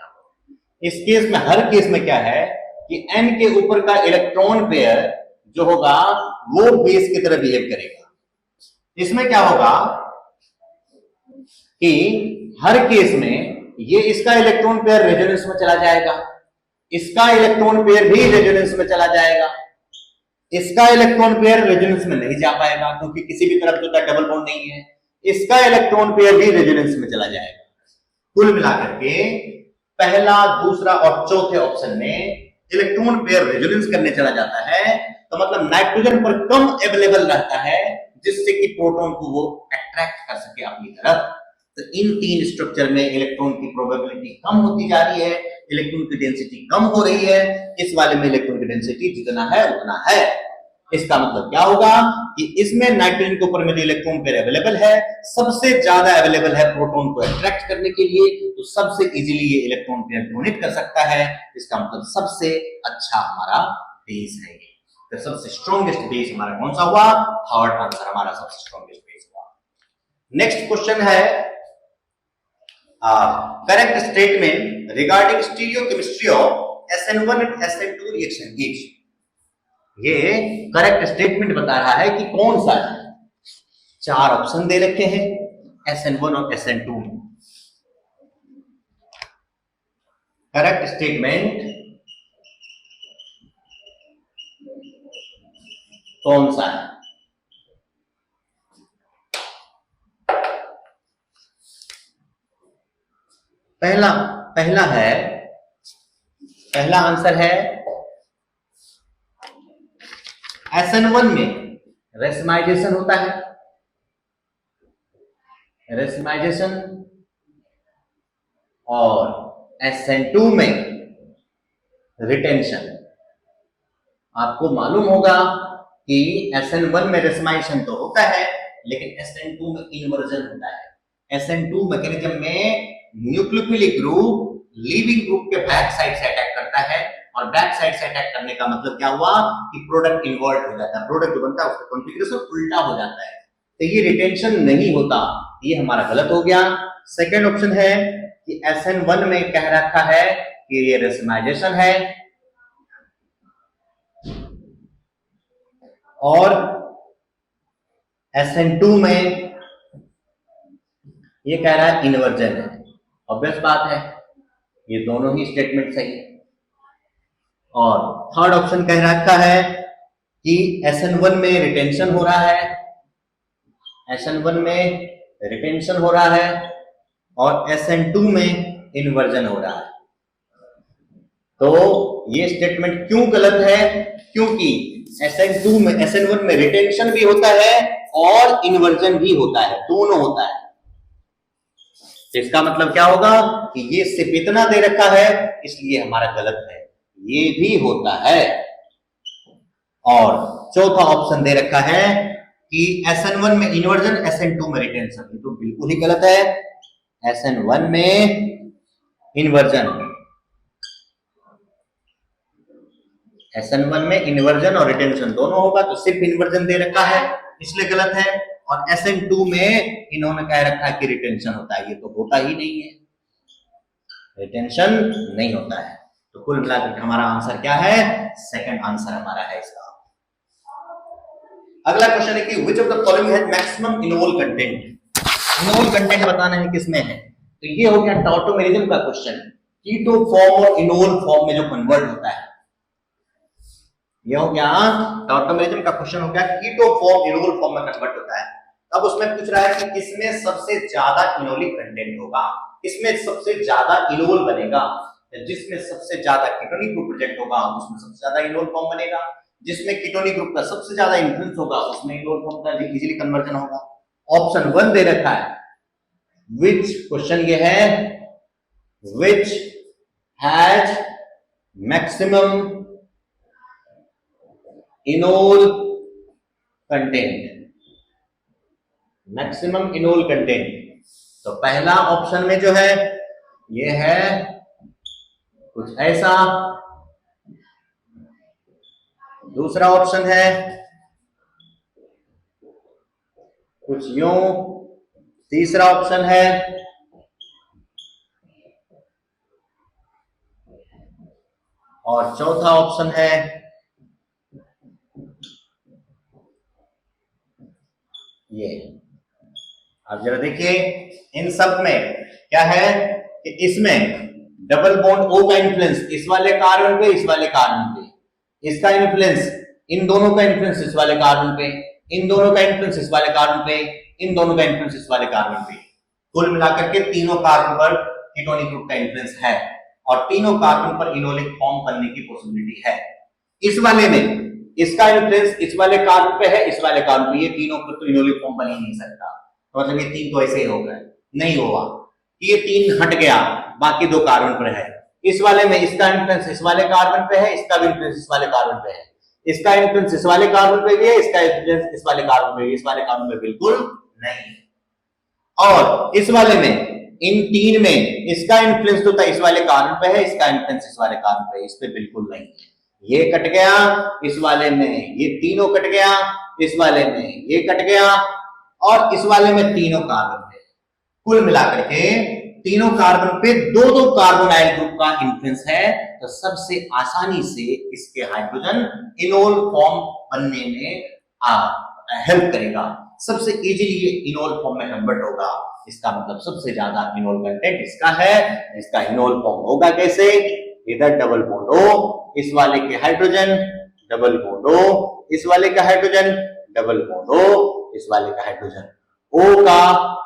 इस केस में, हर केस में क्या है कि N के ऊपर का इलेक्ट्रॉन पेयर जो होगा वो बेस की तरह बिहेव करेगा। इसमें क्या होगा कि हर केस में ये इसका इलेक्ट्रॉन पेयर रेजोनेंस में चला जाएगा, इसका इलेक्ट्रॉन पेयर भी रेजोनेंस में चला जाएगा, इसका इलेक्ट्रॉन पेयर रेजोनेंस में नहीं जा पाएगा क्योंकि किसी भी तरफ जो डबल बॉन्ड नहीं है, इसका इलेक्ट्रॉन पेयर भी रेजोनेंस में चला जाएगा। कुल मिलाकर के पहला, दूसरा और चौथे ऑप्शन में इलेक्ट्रॉन पेयर रेजोनेंस करने चला जाता है, तो मतलब नाइट्रोजन पर कम अवेलेबल रहता है जिससे कि प्रोटॉन को वो अट्रैक्ट कर सके अपनी तरफ। तो इन तीन स्ट्रक्चर में इलेक्ट्रॉन की प्रोबेबिलिटी कम होती जा रही है, इलेक्ट्रॉन की डेंसिटी कम हो रही है। इस वाले में इलेक्ट्रॉन की डेंसिटी जितना है उतना है। इसका मतलब क्या होगा कि इसमें नाइट्रोजन के ऊपर में जो इलेक्ट्रॉन पेयर अवेलेबल है, सबसे ज्यादा अवेलेबल है प्रोटॉन को अट्रैक्ट करने के लिए, तो सबसे इजीली ये इलेक्ट्रॉन पेयर डोनेट कर सकता है। इसका मतलब सबसे अच्छा हमारा बेस है। तो सबसे स्ट्रॉन्गेस्ट बेस हमारा कौन सा हुआ? थर्ड आंसर हमारा सबसे स्ट्रॉन्गेस्ट बेस हुआ। नेक्स्ट क्वेश्चन है correct statement regarding stereochemistry of SN1 and SN2 reaction gives. ये करेक्ट स्टेटमेंट बता रहा है कि कौन सा है। 4 ऑप्शन दे रखे हैं SN1 और SN2 में। करेक्ट स्टेटमेंट कौन सा है? पहला आंसर है SN1 में रेसमाइजेशन होता है, रेसमाइजेशन, और SN2 में रिटेंशन। आपको मालूम होगा कि SN1 में रेसमाइजेशन तो होता है लेकिन SN2 में इन्वर्जन होता है। SN2 मैकेनिज्म में न्यूक्लियोफिलिक ग्रुप लीविंग ग्रुप के बैक साइड से अटैक करता है, और बैक साइड से अटैक करने का मतलब क्या हुआ कि प्रोडक्ट इन्वर्ट हो जाता है, प्रोडक्ट जो बनता है उसका कॉन्फ़िगरेशन उल्टा हो जाता है। तो ये रिटेंशन नहीं होता, ये हमारा गलत हो गया। सेकेंड ऑप्शन है कि SN1 में कह रखा है कि ये रेसमाइजेशन है, और SN2 में ये कह रहा है इन्वर्जन है। ऑब्वियस बात है, ये दोनों ही स्टेटमेंट सही है। और थर्ड ऑप्शन कह रखा है कि SN1 में रिटेंशन हो रहा है, SN1 में रिटेंशन हो रहा है, और SN2 में इन्वर्जन हो रहा है। तो ये स्टेटमेंट क्यों गलत है? क्योंकि SN1 में रिटेंशन भी होता है और इन्वर्जन भी होता है, दोनों होता है। इसका मतलब क्या होगा कि ये सिर्फ इतना दे रखा है इसलिए हमारा गलत है, ये भी होता है। और चौथा ऑप्शन दे रखा है कि SN1 में इन्वर्जन, SN2 में रिटेंशन, ये तो बिल्कुल ही गलत है। SN1 में इन्वर्जन, SN1 में इन्वर्जन और रिटेंशन दोनों होगा, तो सिर्फ इन्वर्जन दे रखा है इसलिए गलत है। और SN2 में इन्होंने कह रखा है कि रिटेंशन होता है, ये तो होता ही नहीं है, रिटेंशन नहीं होता है। तो कुल मिलाकर हमारा आंसर क्या है? सेकंड आंसर हमारा है इसका। अगला क्वेश्चन है कि which of the following has maximum enol content. Enol content बताना है किसमें है, तो ये हो गया टॉटोमेरिज्म का क्वेश्चन। कीटो फॉर्म और इनोल फॉर्म में जो कन्वर्ट होता है, ये हो गया टॉटोमेरिज्म का क्वेश्चन, हो गया कीटो फॉर्म इनोल फॉर्म में कन्वर्ट होता है। अब उसमें पूछ रहा है कि इसमें सबसे ज्यादा इनोलिक कंटेंट होगा, इसमें सबसे ज्यादा इनोल बनेगा, जिसमें सबसे ज्यादा कीटोनिक ग्रुप प्रोजेक्ट होगा उसमें सबसे ज्यादा इनोल फॉर्म बनेगा, जिसमें कीटोनिक ग्रुप का सबसे ज्यादा इन्फ्लुएंस होगा उसमें इनोल फॉर्म का इजीली कन्वर्जन होगा। ऑप्शन 1 दे रखा है, विच क्वेश्चन ये है, which has maximum enol content, maximum enol content. तो पहला ऑप्शन में जो है ये है कुछ ऐसा, दूसरा ऑप्शन है कुछ यूं, तीसरा ऑप्शन है और चौथा ऑप्शन है ये। अब जरा देखिए इन सब में क्या है कि इसमें डबल बॉन्ड O का इन्फ्लुएंस इस वाले कार्बन पे, इस वाले कार्बन पे, इसका इन्फ्लुएंस इन दोनों का इन्फ्लुएंस इस वाले कार्बन पे, इन दोनों का इन्फ्लुएंस इस वाले कार्बन पे, इन दोनों का इन्फ्लुएंस इस वाले कार्बन पे। कुल मिलाकर के तीनों कार्बन पर कीटोनिक ग्रुप का इन्फ्लुएंस है और तीनों कार्बन पर इनोलिक फॉर्म बनने की पॉसिबिलिटी है। इस वाले में इसका इन्फ्लुएंस इस वाले कार्बन पे है, इस वाले कार्बन पे, ये तीनों पर तो इनोलिक फॉर्म बन ही नहीं सकता, मतलब ये तीन तो ऐसे ही हो गए, नहीं हुआ, ये तीन हट गया, बाकी दो कार्बन पर है। इस वाले में इसका इन्फ्लुएंस इस वाले कार्बन पे है, इसका भी इन्फ्लुएंस इस वाले कार्बन पे है, इसका इन्फ्लुएंस इस वाले कार्बन पे भी है, इसका इन्फ्लुएंस इस वाले कार्बन पे भी, इस वाले कार्बन पे बिल्कुल नहीं। और इस वाले में इन तीन में इसका इन्फ्लुएंस तो था इस वाले कार्बन पे है, इसका इन्फ्लुएंस इस वाले कार्बन पे है, इस पे बिल्कुल नहीं है। ये कट गया, इस वाले में ये तीनों कट गया, इस वाले में ये कट गया और इस वाले में तीनों कार्बन पे। कुल मिलाकर के तीनों कार्बन पे दो दो कार्बोनाइल ग्रुप का इन्फ्लुएंस है, तो सबसे आसानी से इसके हाइड्रोजन इनोल फॉर्म बनने में हेल्प करेगा, सबसे इजीली ये इनोल फॉर्म में कन्वर्ट होगा। इसका मतलब सबसे ज्यादा इनोल कंटेंट इसका है। इसका इनोल फॉर्म होगा कैसे, इधर डबल बॉन्ड O, इस वाले के हाइड्रोजन डबल बॉन्ड O, इस वाले का हाइड्रोजन डबल बॉन्ड O, इस वाले का हाइड्रोजन O का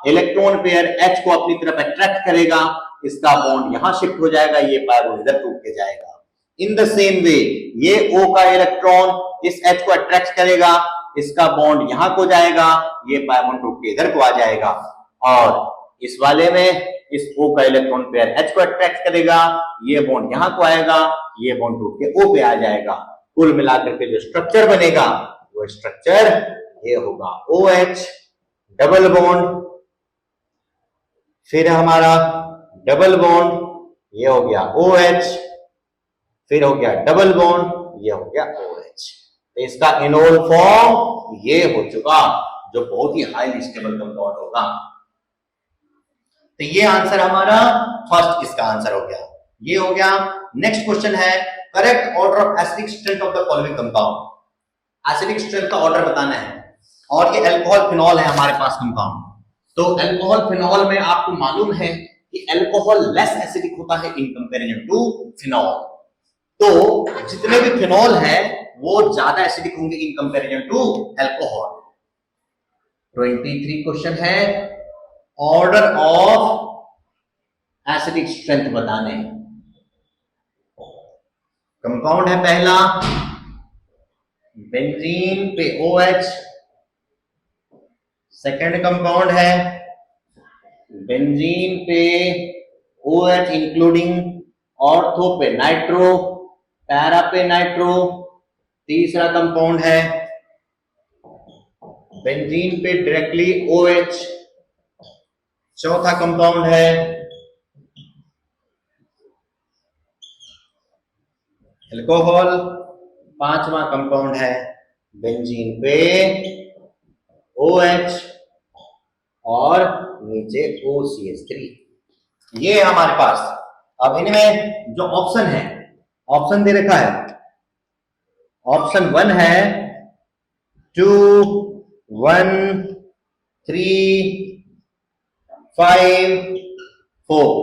इलेक्ट्रॉन पेयर H को अपनी तरफ अट्रैक्ट करेगा, इसका बॉन्ड यहां शिफ्ट हो जाएगा, ये पाई इधर टूट के जाएगा। इन द सेम वे ये O का इलेक्ट्रॉन इस H को अट्रैक्ट करेगा, इसका बॉन्ड यहां को जाएगा, ये पाई बॉन्ड टूट के इधर को आ जाएगा और इस वाले में इस O का इलेक्ट्रॉन पेयर H को अट्रैक्ट करेगा, ये बॉन्ड यहां को आएगा, ये बॉन्ड टूट के O पे आ जाएगा। कुल मिलाकर के जो स्ट्रक्चर बनेगा वो स्ट्रक्चर ये होगा OH डबल बॉन्ड, फिर हमारा डबल बॉन्ड, ये हो गया OH, फिर हो गया डबल बॉन्ड, ये हो गया OH। तो इसका इनोल फॉर्म ये हो चुका, जो बहुत ही हाईली स्टेबल कंपाउंड होगा। तो ये आंसर हमारा फर्स्ट इसका आंसर हो गया, ये हो गया। नेक्स्ट क्वेश्चन है correct order of acidic strength of the following compound. Acidic strength का ऑर्डर बताना है और ये अल्कोहल फिनॉल है हमारे पास कंपाउंड। तो अल्कोहल फिनॉल में आपको मालूम है कि अल्कोहल लेस एसिडिक होता है इन कंपैरिजन टू फिनॉल। तो जितने भी फिनॉल है वो ज्यादा एसिडिक होंगे in comparison to alcohol. 23 question है ऑर्डर ऑफ एसिडिक स्ट्रेंथ बताने। कंपाउंड है पहला बेंजीन पे OH, सेकंड कंपाउंड है बेंजीन पे OH इंक्लूडिंग ऑर्थो पे नाइट्रो, पैरा पे नाइट्रो। तीसरा कंपाउंड है बेंजीन पे डायरेक्टली OH। चौथा कंपाउंड है अल्कोहल। पांचवा कंपाउंड है बेंजीन पे OH और नीचे OCH3। ये हमारे पास। अब इनमें जो ऑप्शन है, ऑप्शन दे रखा है, ऑप्शन 1 है 2 1 3 5 4।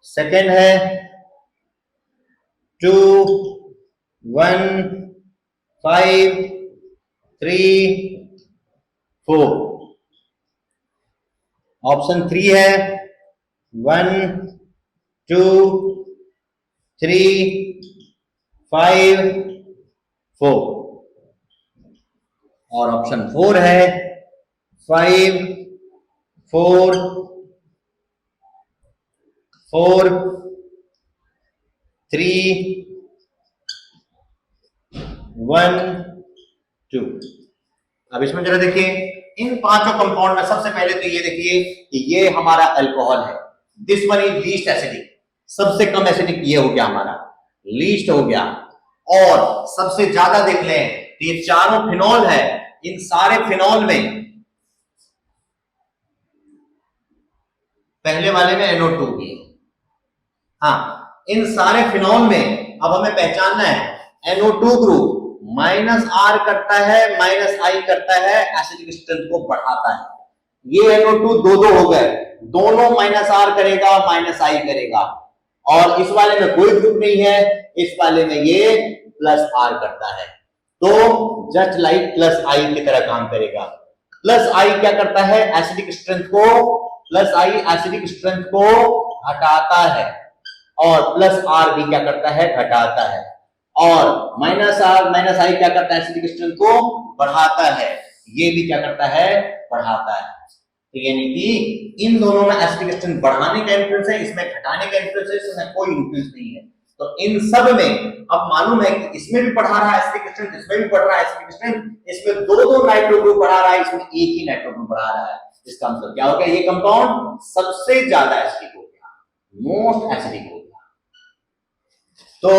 सेकंड है 2 1 5 3 4। ऑप्शन 3 है 1 2 3 5 4 और ऑप्शन 4 है 5 4 4 3 1 2। अब इसमें जरा देखिए, इन पांचों कंपाउंड में सबसे पहले तो ये देखिए कि ये हमारा अल्कोहल है, this one is least acidic, सबसे कम एसिडिक ये हो गया हमारा, लीस्ट हो गया। और सबसे ज्यादा देख लें तो ये चारों फिनॉल है, इन सारे फिनॉल में पहले वाले में NO2 भी, हाँ इन सारे फिनॉल में अब हमें पहचानना है NO2 ग्रुप -R करता है -I करता है, एसिडिक स्ट्रेंथ को बढ़ाता है। ये NO2 दो हो गए, दोनों -R करेगा -I करेगा, और इस वाले में कोई ग्रुप नहीं है, इस वाले में ये +R करता है, तो जस्ट लाइक +I की तरह काम करेगा। +I क्या करता है, एसिडिक स्ट्रेंथ को, +I एसिडिक स्ट्रेंथ को घटाता है, और +R भी क्या करता है, घटाता है, और -R -I क्या करता है, एसिडिक स्ट्रेंथ को बढ़ाता है, ये भी क्या करता है, बढ़ाता है। तो यानी कि इन दोनों में एसिडिक स्ट्रेंथ बढ़ाने का इन्फ्लुएंस है, इसमें घटाने का इन्फ्लुएंस है, इसमें कोई इन्फ्लुएंस नहीं है। तो इन सब में अब मालूम है कि इसमें भी बढ़ा रहा है एसिडिक स्ट्रेंथ, इसमें भी बढ़ रहा है एसिडिक स्ट्रेंथ, इसमें दो नाइट्रो ग्रुप बढ़ा रहा है, इसमें एक ही नाइट्रो ग्रुप बढ़ा रहा है। इसका मतलब क्या हो गया, ये कंपाउंड सबसे ज्यादा एसिडिक हो गया, मोस्ट एसिडिक हो गया। तो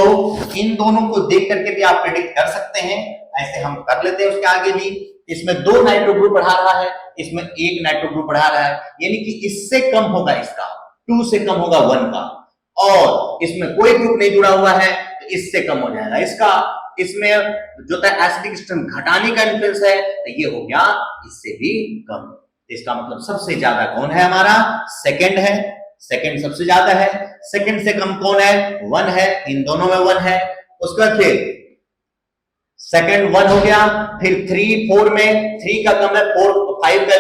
इन दोनों को देख करके भी आप प्रेडिक्ट कर सकते हैं, ऐसे हम कर लेते हैं उसके आगे भी। इसमें 2 नाइट्रो ग्रुप बढ़ा रहा है, इसमें 1 नाइट्रो ग्रुप बढ़ा रहा है, यानी कि इससे कम होगा इसका, 2 से कम होगा 1 का, और इसमें कोई ग्रुप नहीं जुड़ा हुआ है तो इससे कम हो जाएगा इसका। इसमें जो था एसिडिक स्ट्रेंथ घटाने का इन्फ्लुएंस है, तो ये हो गया इससे भी कम। इसका मतलब सबसे ज्यादा कौन है हमारा, सेकंड है, सेकंड सबसे ज्यादा है, सेकंड से कम कौन है, 1 है, इन दोनों में 1 है। उसके बाद फिर सेकंड 1 हो गया, फिर 3 4 में 3 का कम है, 4 5 का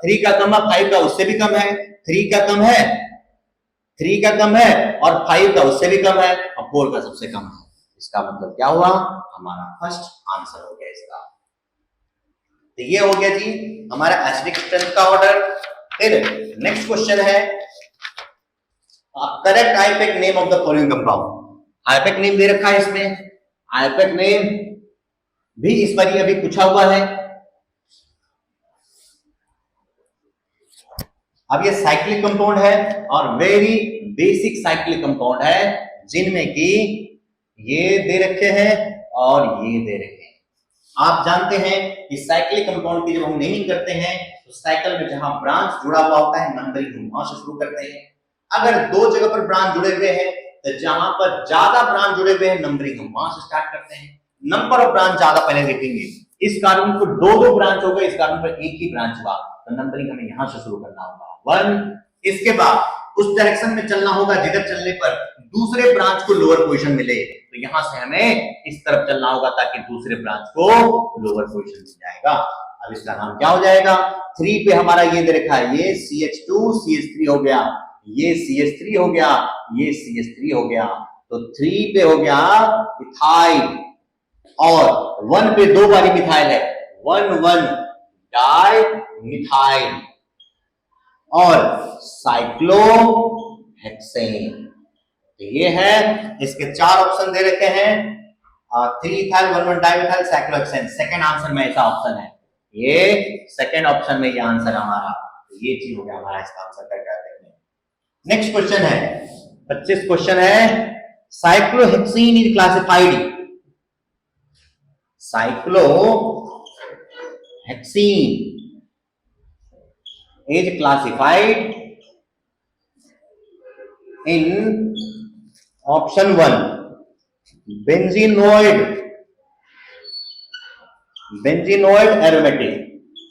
3 का कम है, 5 का उससे भी कम है, 3 का कम है, 3 का कम है, और 5 का उससे भी कम है, और 4 का सबसे कम है। इसका मतलब क्या हुआ, हमारा फर्स्ट आंसर हो गया इसका। तो ये हो गया जी हमारा एसिडिक स्ट्रेंथ का ऑर्डर। फिर नेक्स्ट क्वेश्चन है, correct IUPAC name of the following compound. IUPAC name दे रखा है इसमें, आईपैक नेम भी इस बार अभी पूछा हुआ है। अब ये साइक्लिक कंपाउंड है और वेरी बेसिक साइक्लिक कंपाउंड है, जिनमें कि ये दे रखे हैं और ये दे रखे हैं। आप जानते हैं कि साइक्लिक कंपाउंड की जब हम नेमिंग करते हैं तो साइकिल में जहां ब्रांच जुड़ा हुआ होता है, नंबरिंग हम वहां से शुरू करते हैं। अगर 2 जगह पर ब्रांच जुड़े हुए हैं तो जहां पर ज्यादा ब्रांच जुड़े हुए हैं, नंबरिंग हम वहां से स्टार्ट करते हैं। नंबर ऑफ ब्रांच ज्यादा पहले देखेंगे, इस कारण को 2 ब्रांच हो गए, इस कारण पर एक ही ब्रांच हुआ, तो नंबरिंग हमें यहां से शुरू करना होगा 1। इसके बाद उस डायरेक्शन में चलना होगा जिधर चलने पर दूसरे ब्रांच को लोअर पोजीशन मिले, तो यहां से हमें इस तरफ चलना होगा ताकि दूसरे ब्रांच को लोअर पोजीशन मिल जाएगा। अब इसका नाम क्या हो जाएगा, 3 पे हमारा ये दे रखा है, ये CH2 CH3 हो गया, ये CH3 हो गया, ये CH3 हो गया, तो 3 पे हो गया इथाइल, और 1 पे 2 बारी मिथाइल है, 1 डाई मिथाइल, और साइक्लोहेक्सेन। तो ये है, इसके 4 ऑप्शन दे रखे हैं, 3 ethyl 1 dimethyl cyclohexane. Second answer में ऐसा ऑप्शन है, ये सेकंड ऑप्शन में ये आंसर हमारा, तो ये चीज हो गया हमारा इसका आंसर का। नेक्स्ट क्वेश्चन है 25 क्वेश्चन है, cyclohexene is classified, cyclohexene is classified in option 1 benzenoid aromatic.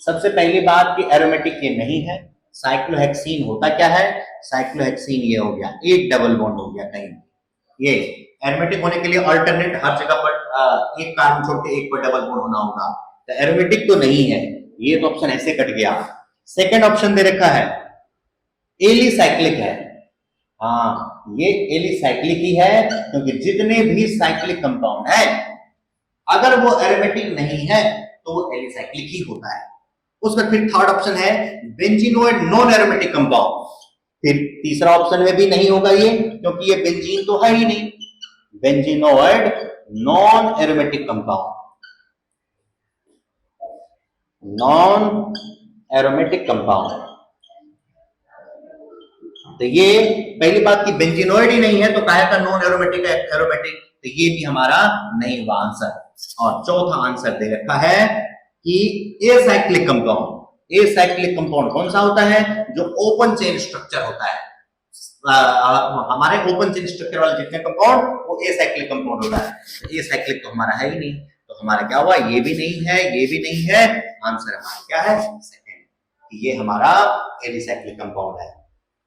सबसे पहली बात कि एरोमेटिक ये नहीं है। साइक्लोहेक्सीन होता क्या है, साइक्लोहेक्सीन ये हो गया, एक डबल बॉन्ड हो गया कहीं, ये एरोमेटिक होने के लिए अल्टरनेट हर जगह पर एक कार्बन छोड़ के एक पर डबल बॉन्ड होना होगा, तो एरोमेटिक तो नहीं है, ये तो ऑप्शन ऐसे कट गया। सेकंड ऑप्शन दे रखा है एलिसाइक्लिक है। हाँ, ये एलिसाइक्लिक ही है, क्योंकि जितने भी साइक्लिक कंपाउंड है अगर वो एरोमेटिक नहीं है तो वो एलिसाइक्लिक ही होता है। उसका फिर थर्ड ऑप्शन है बेंजीनोइड नॉन एरोमेटिक कंपाउंड। फिर तीसरा ऑप्शन में भी नहीं होगा ये, क्योंकि ये बेंजीन तो है ही नहीं। Benzenoid non aromatic compound, non aromatic compound. तो ये पहली बात की बेंजीनोइड ही नहीं है तो काहे का नॉन एरोमेटिक है एरोमेटिक, तो ये भी हमारा नहीं हुआ आंसर। और चौथा आंसर दे रखा है कि एसाइक्लिक कंपाउंड। एसाइक्लिक कंपाउंड कौन सा होता है? जो ओपन चेन स्ट्रक्चर होता है। हमारे ओपन चेन स्ट्रक्चर वाले जितने कंपाउंड वो एसाइक्लिक कंपाउंड होता है। तो एसाइक्लिक तो हमारा है ही नहीं, तो हमारा क्या हुआ? ये भी नहीं है, ये भी नहीं है। आंसर हमारा क्या है? सेकंड। ये हमारा एलिसाइक्लिक कंपाउंड है।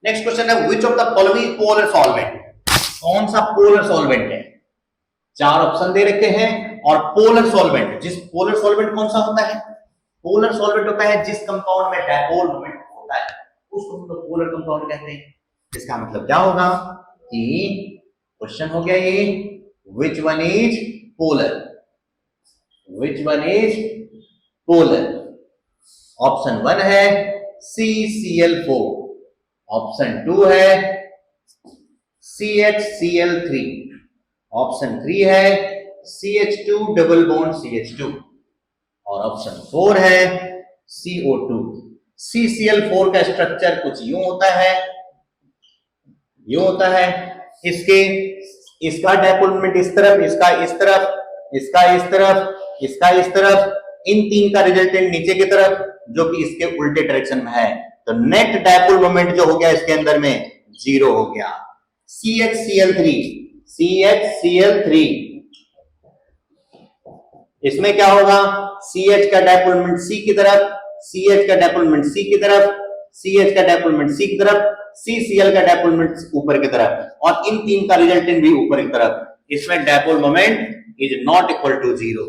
नेक्स्ट क्वेश्चन है which of the following polar solvent? कौन सा पोलर सॉल्वेंट है? चार ऑप्शन दे रखे हैं और पोलर सॉल्वेंट, जिस पोलर सॉल्वेंट कौन सा होता है? पोलर सॉल्वेंट होता है जिस कंपाउंड में डायपोल मोमेंट होता है, उसको हम लोग पोलर कंपाउंड कहते हैं। इसका मतलब क्या होगा कि क्वेश्चन हो गया ये which one is polar, which one is polar. Option 1 है CCl4, ऑप्शन 2 है CHCl3, ऑप्शन 3 है CH2 डबल बॉन्ड CH2 और ऑप्शन 4 है CO2। CCl4 का स्ट्रक्चर कुछ यूं होता है, यूं होता है। इसका डायपोल मोमेंट इस तरफ, इसका इस तरफ, इसका इस तरफ, इसका इस तरफ, इन तीन का रिजल्टेंट नीचे की तरफ, जो कि इसके उल्टे डायरेक्शन में है। तो नेट डायपोल मोमेंट जो हो गया इसके अंदर में 0 हो गया। CHCl3, CHCl3 इसमें क्या होगा? CH का डायपोल मोमेंट C की तरफ, CH का डायपोल मोमेंट C की तरफ, CH का डायपोल मोमेंट C की तरफ, CCl का डायपोल मोमेंट ऊपर की तरफ, और इन तीन का रिजल्टेंट भी ऊपर की तरफ। इसमें dipole moment is not equal to 0।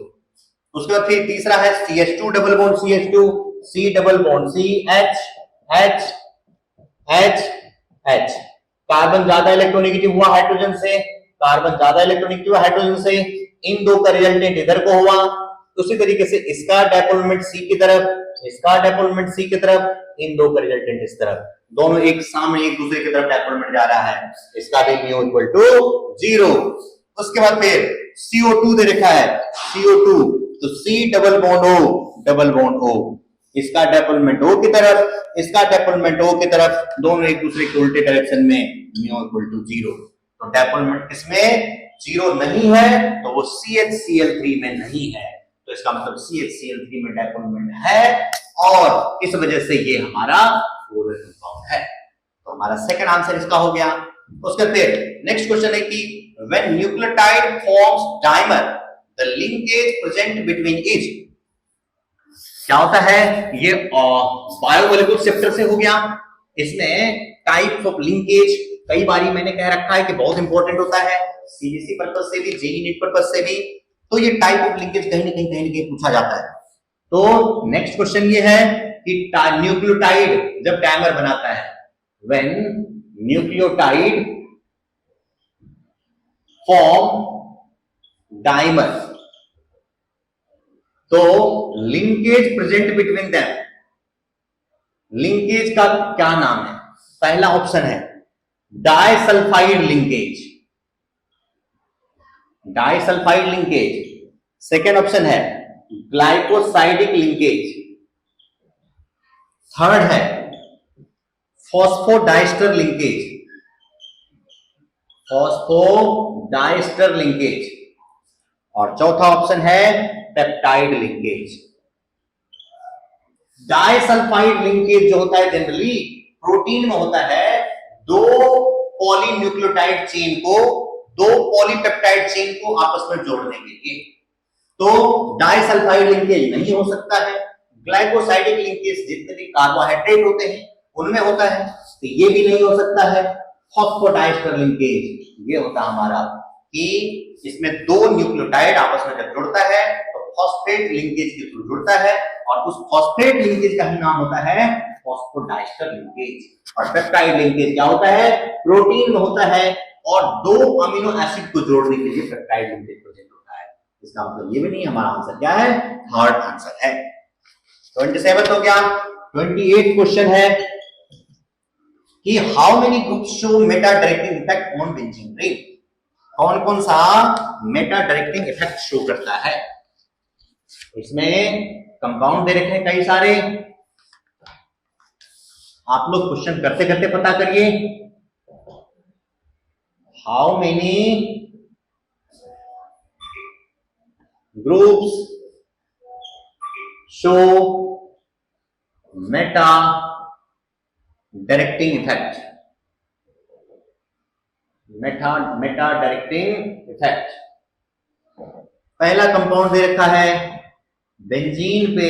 उसके बाद फिर तीसरा है CH2 double bond CH2, C double bond C, H H H H। Carbon ज्यादा इलेक्ट्रोनेगेटिव हुआ हाइड्रोजन से, कार्बन ज्यादा इलेक्ट्रोनेगेटिव हुआ हाइड्रोजन से, इन दो का रिजल्टेंट इधर को हुआ। उसी तरीके से इसका डायपोल मोमेंट C की तरफ, इसका डायपोल मोमेंट C की तरफ, इन दो का रिजल्टेंट इस तरफ, दोनों एक सामने एक दूसरे की तरफ डायपोल मोमेंट जा रहा है। इसका भी म्यू इक्वल टू 0। उसके बाद फिर CO2 दे रखा है, CO2 तो C double bond O, double bond O, इसका डायपोल मोमेंट O की तरफ, इसका डायपोल मोमेंट O की तरफ, दोनों एक दूसरे के उल्टे डायरेक्शन में, म्यू इक्वल टू 0। तो डायपोल मोमेंट किसमें 0 नहीं है? तो वो CHCl3 में नहीं है। तो इसका मतलब CHCl3 में डायपोल मोमेंट है और इस वजह से ये हमारा पोलर कंपाउंड है। तो हमारा सेकंड आंसर इसका हो गया। उसके फिर नेक्स्ट क्वेश्चन है कि when nucleotide forms dimer the linkage present between etch. क्या होता है? ये बायोमोलिक्यूल चैप्टर से हो गया। इसमें टाइप्स ऑफ लिंकेज कई बारी मैंने कह रखा है कि बहुत इंपॉर्टेंट होता है, सीबीएसई पर्पस से भी, जेईई नीट पर्पस से भी। तो ये टाइप ऑफ लिंकेज कहीं ना कहीं पूछा जाता है। तो नेक्स्ट क्वेश्चन ये है कि न्यूक्लियोटाइड जब डाइमर बनाता है, व्हेन न्यूक्लियोटाइड फॉर्म डाइमर, तो linkage present between them, linkage का क्या नाम है? पहला ऑप्शन है disulphide linkage, disulphide linkage. Second option है ग्लाइकोसाइडिक लिंकेज। थर्ड है फॉस्फोडाइस्टर लिंकेज, फॉस्फोडाइस्टर लिंकेज। और चौथा ऑप्शन है पेप्टाइड लिंकेज। डाइसल्फाइड लिंकेज जो होता है जनरली प्रोटीन में होता है, दो पॉलीन्यूक्लियोटाइड चेन को, दो पॉलीपेप्टाइड चेन को आपस में जोड़ने के लिए। तो डाइसल्फाइड लिंकेज नहीं हो सकता है। ग्लाइकोसाइडिक लिंकेज जितने भी कार्बोहाइड्रेट होते हैं उनमें होता है, तो ये भी नहीं हो सकता है। फॉस्फोडाइस्टर लिंकेज ये होता है हमारा कि इसमें दो न्यूक्लियोटाइड आपस में जब जुड़ता है तो फॉस्फेट लिंकेज के थ्रू जुड़ता है और उस फॉस्फेट लिंकेज का ही नाम होता है फॉस्फोडाइस्टर लिंकेज। और पेप्टाइड लिंकेज क्या होता है, प्रोटीन में होता है और दो अमीनो एसिड को जोड़ने के लिए पेप्टाइड लिंकेज प्रेजेंट होता है। इसका मतलब ये भी नहीं, हमारा आंसर क्या है, थर्ड आंसर है। 27 हो गया। 28 क्वेश्चन है कि how many groups show Meta directing effect on benzene ring. कौन कौन सा मेटा डायरेक्टिंग इफेक्ट शो करता है। इसमें कंपाउंड दे रखे हैं कई सारे, आप लोग क्वेश्चन करते करते पता करिए। How many groups show Meta directing effect, Meta directing effect. पहला कंपाउंड दे रखा है बेंजीन पे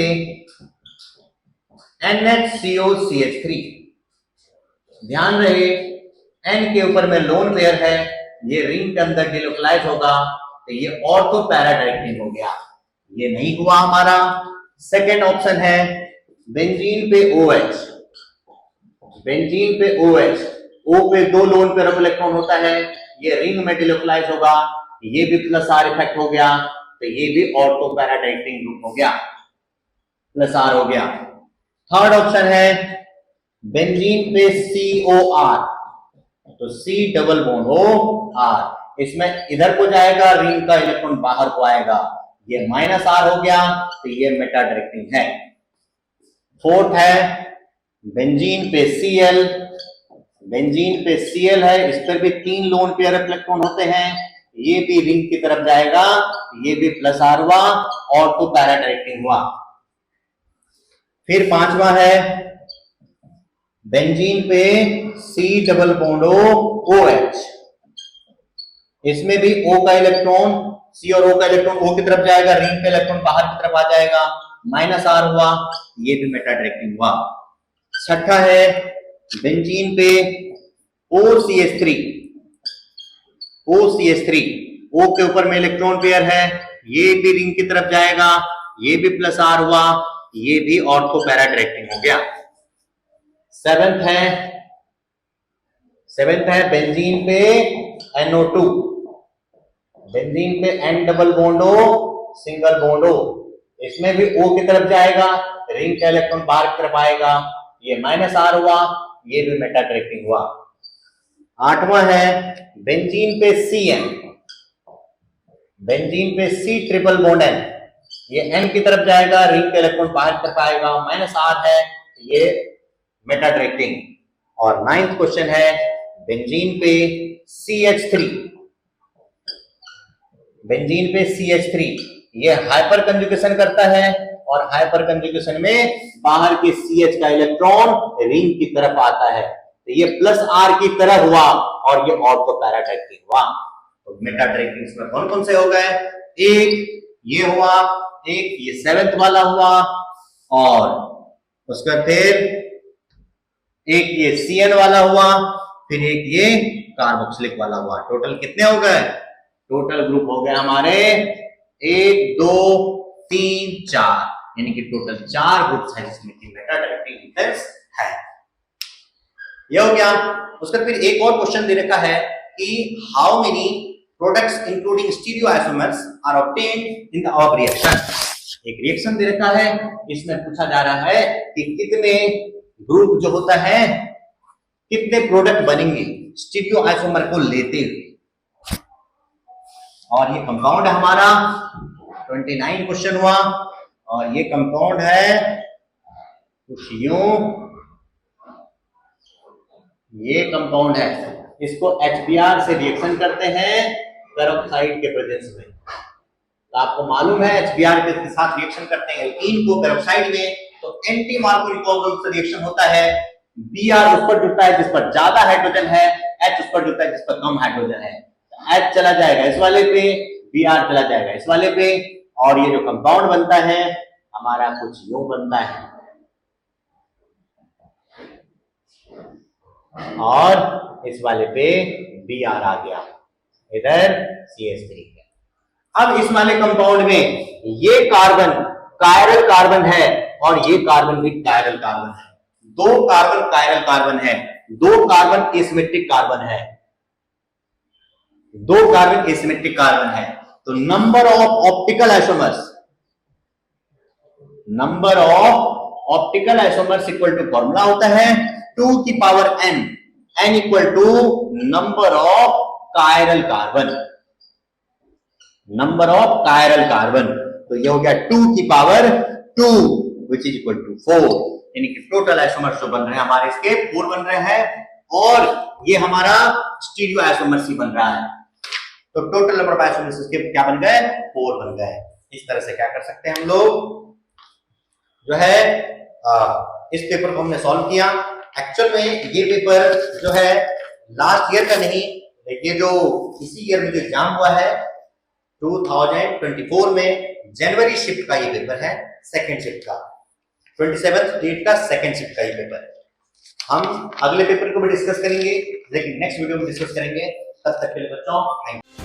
NHCOCH3। ध्यान रहे N के ऊपर में लोन पेयर है, ये रिंग के अंदर डिलोकलाइज होगा तो ये ऑर्थो पैरा डायरेक्टिंग हो गया, ये नहीं हुआ हमारा। सेकेंड ऑप्शन है बेंजीन पे OH, बेंजीन पे OH, O पे दो लोन पेयर ऑफ इलेक्ट्रॉन होता है, ये रिंग में डिलोकलाइज होगा, ये भी प्लस R इफेक्ट हो गया तो ये भी ऑर्थो पैरा डायरेक्टिंग ग्रुप हो गया, प्लस R हो गया। थर्ड ऑप्शन है बेंजीन पे COR, तो C double bond O R, इसमें इधर को जाएगा रिंग का इलेक्ट्रॉन बाहर को आएगा, ये माइनस R हो गया तो ये मेटा डायरेक्टिंग है। फोर्थ है बेंजीन पे Cl, बेंजीन पे Cl है, इस पर भी तीन लोन पेयर ऑफ इलेक्ट्रॉन होते हैं, ये भी रिंग की तरफ जाएगा, ये भी प्लस R हुआ और तो पैरा डायरेक्टिंग हुआ। फिर पांचवा है बेंजीन पे C डबल बॉन्ड OH, इसमें भी O का इलेक्ट्रॉन, C और O का इलेक्ट्रॉन O की तरफ जाएगा, रिंग का इलेक्ट्रॉन बाहर की तरफ आ जाएगा, माइनस R हुआ, ये भी मेटा डायरेक्टिंग हुआ। छठा है बेंजीन पे OCH3, OCH3, O के ऊपर में इलेक्ट्रॉन पेयर है, ये भी रिंग की तरफ जाएगा, ये भी प्लस R हुआ, ये भी ऑर्थो पैरा डायरेक्टिंग हो गया। सेवेंथ है बेंजीन पे NO2, बेंजीन पे N double bond O single bond O, इसमें भी O की तरफ जाएगा, रिंग का इलेक्ट्रॉन बाहर की तरफ आएगा, ये माइनस R हुआ, ये भी मेटा डायरेक्टिंग हुआ। आठवां है बेंजीन पे CN, बेंजीन पे C ट्रिपल बॉन्ड N, ये N की तरफ जाएगा, रिंग का इलेक्ट्रॉन बाहर की तरफ आएगा, माइनस R है, ये मेटा डायरेक्टिंग। और नाइन्थ क्वेश्चन है बेंजीन पे CH3, बेंजीन पे CH3, ये हाइपर कंजुगेशन करता है और हाइपर कंजुगेशन में बाहर के CH का इलेक्ट्रॉन रिंग की तरफ आता है, तो ये प्लस R की तरह हुआ और ये ऑर्थो पैरा डायरेक्टिंग हुआ। तो मेटा डायरेक्टिंग में कौन कौन से हो गए, एक ये हुआ, एक ये सेवेंथ वाला हुआ, और उसका फिर एक ये CN वाला हुआ, फिर एक ये कार्बोक्सिलिक वाला हुआ। टोटल कितने हो गए, टोटल ग्रुप हो गए हमारे 1 2 3 4, यानी कि टोटल 4 ग्रुप्स हैं जिसमें कि मेटा डायरेक्टिंग इफेक्ट्स है। ये हो गया। उसका फिर एक और क्वेश्चन दे रखा है कि how many products including stereoisomers are obtained in the above reaction. एक रिएक्शन दे रखा है, इसमें पूछा जा रहा है कि कितने ग्रुप जो होता है, कितने प्रोडक्ट बनेंगे स्टीरियोआइसोमर को लेते हुए। और ये कंपाउंड है हमारा 29 क्वेश्चन हुआ, और ये कंपाउंड है कुछ यूं, ये कंपाउंड है, इसको HBr से रिएक्शन करते हैं पेरोक्साइड के प्रेजेंस में। तो आपको मालूम है HBr के साथ रिएक्शन करते हैं एल्कीन को पेरोक्साइड में, तो एंटी मार्कोनिकोव से रिएक्शन होता है, Br उस पर जुड़ता है जिस पर ज्यादा हाइड्रोजन है, H उस पर जुड़ता है जिस पर कम हाइड्रोजन है। H चला जाएगा इस वाले पे, Br चला जाएगा इस वाले पे, और ये जो कंपाउंड बनता है हमारा कुछ यूं बनता है, और इस वाले पे Br आ गया, इधर CH3 है। अब इस वाले कंपाउंड में ये कार्बन कायरल कार्बन है और ये कार्बन भी कायरल कार्बन है। दो कार्बन कायरल कार्बन है, दो कार्बन एसिमेट्रिक कार्बन है, दो कार्बन एसिमेट्रिक कार्बन है। तो number of optical isomers, number of optical isomers equal to formula होता है 2 की power n, n equal to number of chiral carbon, number of chiral carbon. तो ये हो गया 2 की power 2 which is equal to 4, यानी कि टोटल आइसोमर्स जो बन रहे हैं हमारे इसके 4 बन रहे हैं और ये हमारा स्टीरियो आइसोमर्स ही बन रहा है। तो टोटल नंबर ऑफ आइसोमर्स इसके क्या बन गए, 4 बन गए। इस तरह से क्या कर सकते हैं हम लोग जो है इस पेपर को हमने सॉल्व किया। एक्चुअल में ये पेपर जो है लास्ट ईयर का नहीं, ये जो इसी ईयर में जो एग्जाम हुआ है 2024 में जनवरी शिफ्ट का ये पेपर है, सेकंड शिफ्ट का, 27th डेट का सेकंड शिफ्ट का ये पेपर है। हम अगले पेपर को भी डिस्कस करेंगे, लेकिन नेक्स्ट वीडियो में डिस्कस करेंगे। तब तक के लिए बच्चों थैंक यू।